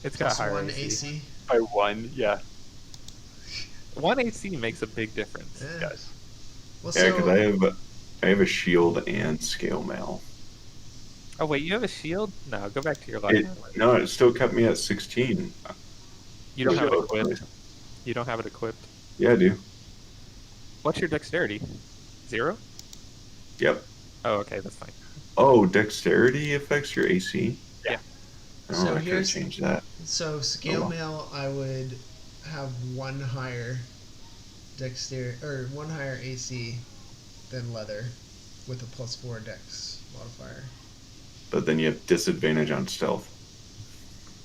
It's got higher +1 AC. AC. By 1, yeah. 1 AC makes a big difference. Yeah. Yes. Well, Yeah, because so I have a shield and scale mail. Oh wait, you have a shield? No, go back to your life. No, it still kept me at 16. You don't have it Shield. equipped. You don't have it equipped. Yeah, I do. What's your dexterity? 0? Yep. Oh, okay, that's fine. Oh, dexterity affects your AC? Yeah. Oh, So I could here's- change that. scale well. mail, I would have 1 higher dexterity or 1 higher AC than leather, with a +4 dex modifier. But then you have disadvantage on stealth.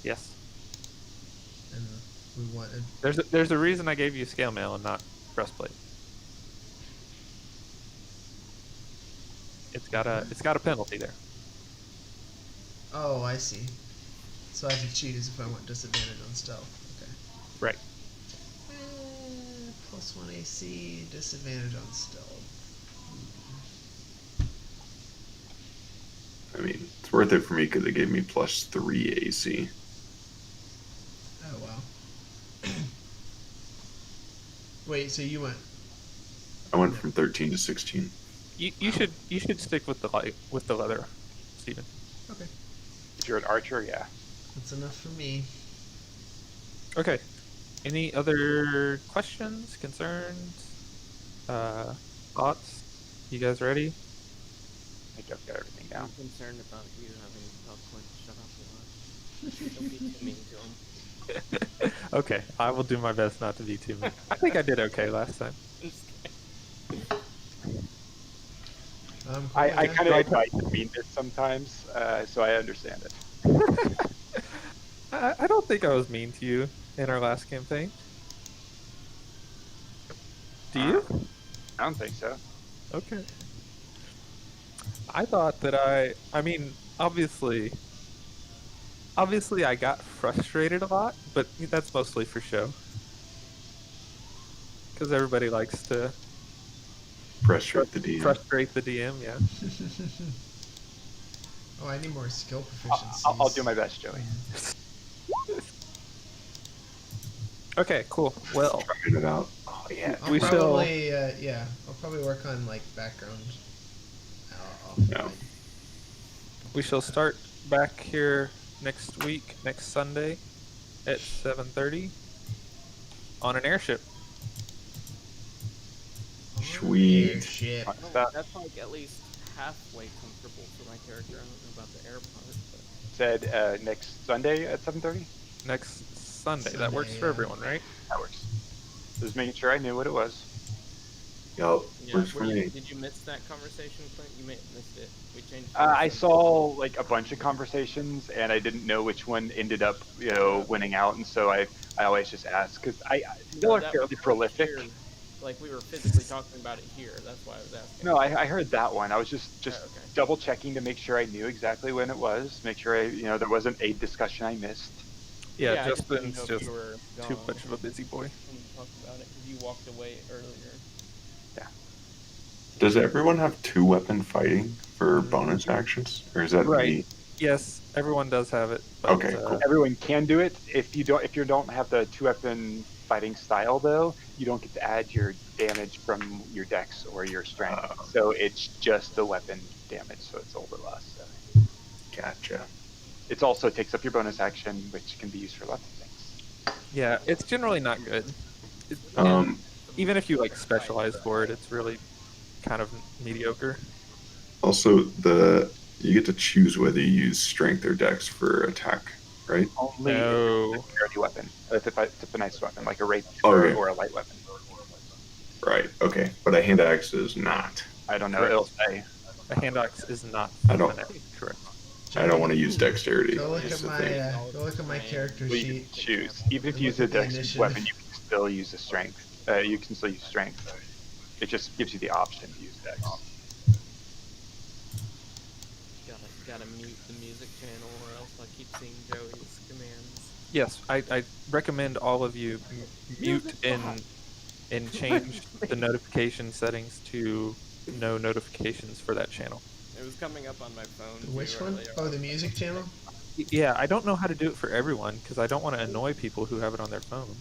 Yes. And we wanted. There's a reason I gave you scale mail and not breastplate. It's got a penalty there. Oh, I see. So I have to choose if I want disadvantage on stealth. Okay. Right. +1 AC, disadvantage on stealth. I mean, it's worth it for me because it gave me +3 AC. Oh wow. Wait, so you went? I went from 13 to 16. You should stick with the leather, Steven. Okay, If you're an archer, yeah. that's enough for me. Okay. Any other questions, concerns, thoughts? You guys ready? I think I've got everything I'm down. concerned about you having to tell Clint to shut up a lot. Don't be too mean to him. Okay, I will do my best not to be too mean. I think I did okay last time. I'm just kidding. Cool, I yeah. kind of invite the meanness sometimes, so I understand it. I don't think I was mean to you in our last campaign. Do you? I don't think so. Okay. I thought that I mean, obviously I got frustrated a lot, but that's mostly for show. Because everybody likes to Frustrate the DM. frustrate the DM, yeah. Oh, I need more skill proficiencies. I'll do my best, Joey. Okay, cool. Well, Trying it out. Oh yeah. I'll we shall- probably, yeah, I'll probably work on like background. Yeah. we shall start back here next week, next Sunday at 7:30 on an airship. Sweet. Airship. Fun Oh, stuff. that's like at least halfway comfortable for my character. I don't know about the air part, but Said next Sunday at 7:30. Next Sunday. That works Sunday, for yeah. everyone, right? That works. Just making sure I knew what it was. Yo, yeah. works for me. Did you miss that conversation, Clint? You missed it. We changed. I saw like a bunch of conversations, and I didn't know which one ended up, winning out, and so I always just ask because they are that fairly was prolific. here. Like we were physically talking about it here. That's why I was asking. No, I heard that one. I was just Oh, okay. double checking to make sure I knew exactly when it was. Make sure there wasn't a discussion I missed. Yeah, I just didn't Justin's know if just you were too gone much of a busy boy. when you talked about it because you walked away earlier. Does everyone have 2-weapon fighting for bonus actions, or is that Right. me? Yes, everyone does have it. But, Okay, cool. Everyone can do it. If you don't have the 2-weapon fighting style, though, you don't get to add your damage from your dex or your strength. So it's just the weapon damage. So it's a little bit less. So. Gotcha. It also takes up your bonus action, which can be used for lots of things. Yeah, it's generally not good. It- Um, Even if you like specialize for it, it's really kind of mediocre. Also, you get to choose whether you use strength or dex for attack, right? Only No. if it's a parity weapon. If it's a nice weapon, like a rapier Okay. or a light weapon. Right. Okay. But a hand axe is not. I don't know. Correct. It'll say. A hand axe is not. I don't- Correct. I don't want to use dexterity. Go look is at the my thing. go look at my character Well, you sheet. can choose. Even if And you use look a at the dex initiative. weapon, you can still use the strength. You can still use strength. It just gives you the option to use dex. Gotta mute the music channel, or else I keep seeing Joey's commands. Yes, I recommend all of you mute and change the notification settings to no notifications for that channel. It was coming up on my phone. Which too one? earlier. Oh, the music channel? Yeah, I don't know how to do it for everyone because I don't want to annoy people who have it on their phone.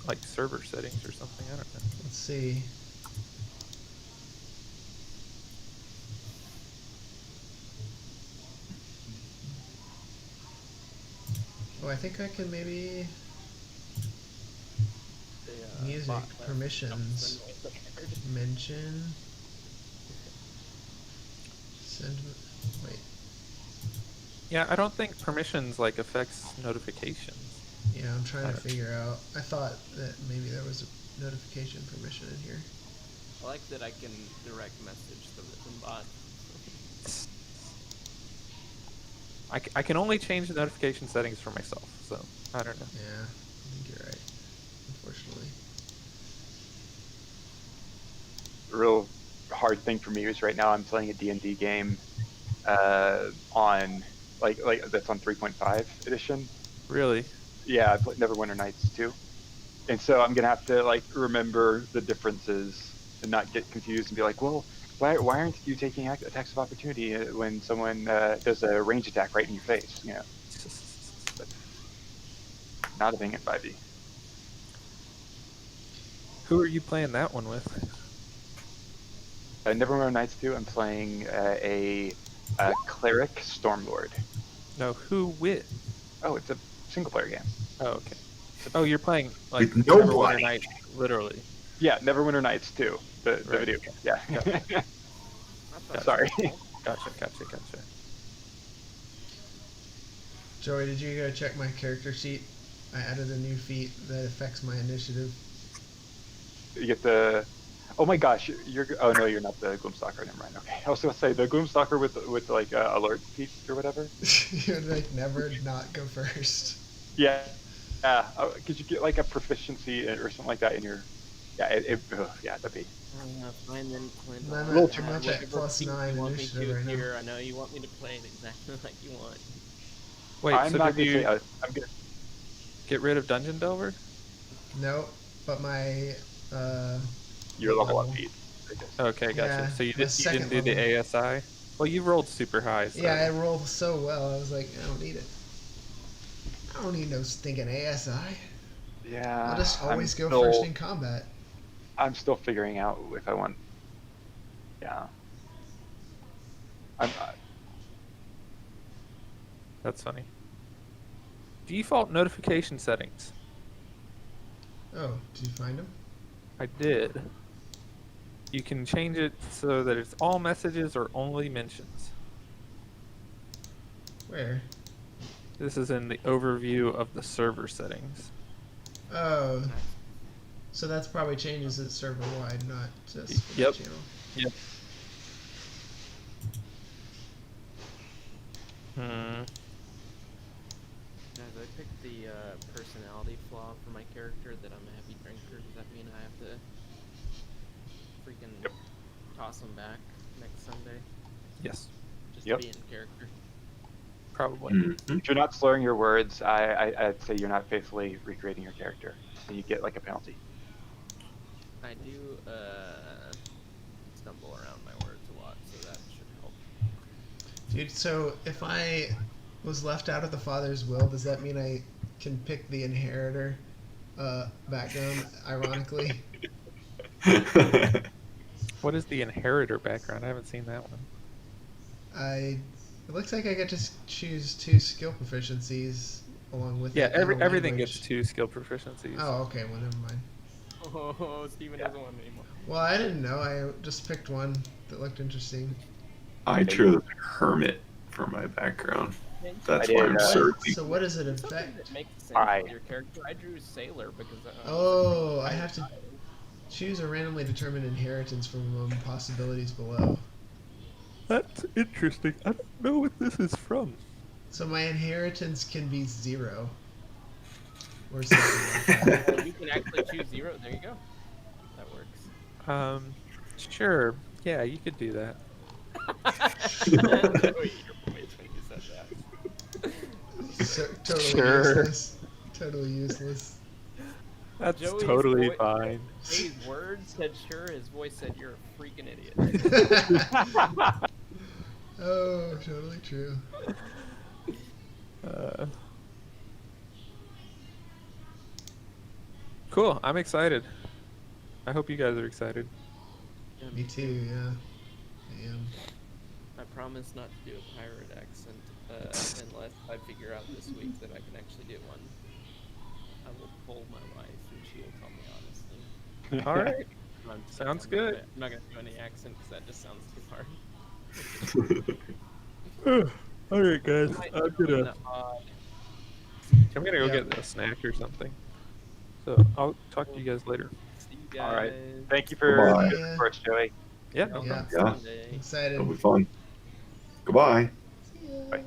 Like server settings or something. I don't know. Let's see. Oh, I think I can maybe The, music bot left permissions jumps in with the mention send. Wait. Yeah, I don't think permissions like affects notifications. Yeah, I'm trying to Alright. figure out. I thought that maybe there was a notification permission in here. I like that I can direct message the written bot. I can only change the notification settings for myself, so I don't know. Yeah, I think you're right. Unfortunately. The real hard thing for me is right now I'm playing a D&D game on like that's on 3.5 edition. Really? Yeah, I played Neverwinter Nights too, and so I'm gonna have to like remember the differences and not get confused and be like, well, why aren't you taking attacks of opportunity when someone does a range attack right in your face? But not a thing in 5e. Who are you playing that one with? Neverwinter Nights 2, I'm playing a cleric stormlord. No, who with? Oh, it's a single player game. Oh, okay. Oh, you're playing like With Neverwinter nobody. Nights, literally. Yeah, Neverwinter Nights 2, the Right. video. Yeah. Gotcha. I thought Sorry. that was cool. Gotcha. Joey, did you go check my character sheet? I added a new feat that affects my initiative. You get the. Oh my gosh, you're. Oh no, you're not the Gloomstalker. Never mind. Okay, I was gonna say the Gloomstalker with like alert feet or whatever. You'd like never not go first. Yeah, yeah. Could you get like a proficiency or something like that in your? Yeah, yeah, that'd be. Fine then, Clint. I'm little at, too I'm much. up at plus 9 you want me initiative to right now. here. I know you want me to play it exactly like you want. Wait, I'm so not did gonna you say. I'm gonna. get rid of Dungeon Delver? No, but my Your level up level. feet. I guess. Okay, gotcha. Yeah, So you my didn't second do the level. ASI? Well, you rolled super high. So. Yeah, I rolled so well. I was like, I don't need it. I don't need no stinking ASI. Yeah. I'll just always go still, first in combat. I'm still figuring out if I want. Yeah. I'm. That's funny. Default notification settings. Oh, did you find him? I did. You can change it so that it's all messages or only mentions. Where? This is in the overview of the server settings. Oh, so that's probably changes it server wide, not just for Yep. the channel. Yep. Hmm. Guys, I picked the personality flaw for my character that I'm a heavy drinker. Does that mean I have to freaking toss him back next Sunday? Yes. Just Yep. to be in character. Probably. Mhm. If you're not slurring your words, I'd say you're not faithfully recreating your character, and you get like a penalty. I do stumble around my words a lot, so that should help. Dude, so if I was left out of the father's will, does that mean I can pick the inheritor background, ironically? What is the inheritor background? I haven't seen that one. It looks like I get to choose 2 skill proficiencies along with Yeah, it, and a everything language. gets 2 skill proficiencies. Oh, okay, well, never mind. Oh, Steven doesn't want anymore. Well, I didn't know. I just picked one that looked interesting. I chose hermit for my background. That's I why did, I'm so- searching. So what does it Something affect? that makes sense Alright. with your character. I drew Sailor because. Oh, I have to choose a randomly determined inheritance from among possibilities below. That's interesting. I don't know what this is from. So my inheritance can be 0. Or something like that. Well, you can actually choose 0. There you go. That works. Sure. Yeah, you could do that. Wait, your voice when you said that. So, totally Sure. useless. Totally useless. That's Joey's totally voice- fine. His words said sure, his voice said you're a freaking idiot. Oh, totally true. Cool. I'm excited. I hope you guys are excited. Me too, yeah. I am. I promise not to do a pirate accent unless I figure out this week that I can actually do one. I will pull my wife and she will tell me honestly. All right. I'm Sounds I'm good. I'm not gonna do any accent because that just sounds too hard. All right, guys. Might I'm throw in gonna the odd- go Yeah. get a snack or something. So I'll talk to you guys later. See you guys. All right. Thank you for Goodbye. the support, Joey. Yeah. No on Yeah. problem. Yeah. Sunday. Excited. It'll be fun. Goodbye. See ya. Bye.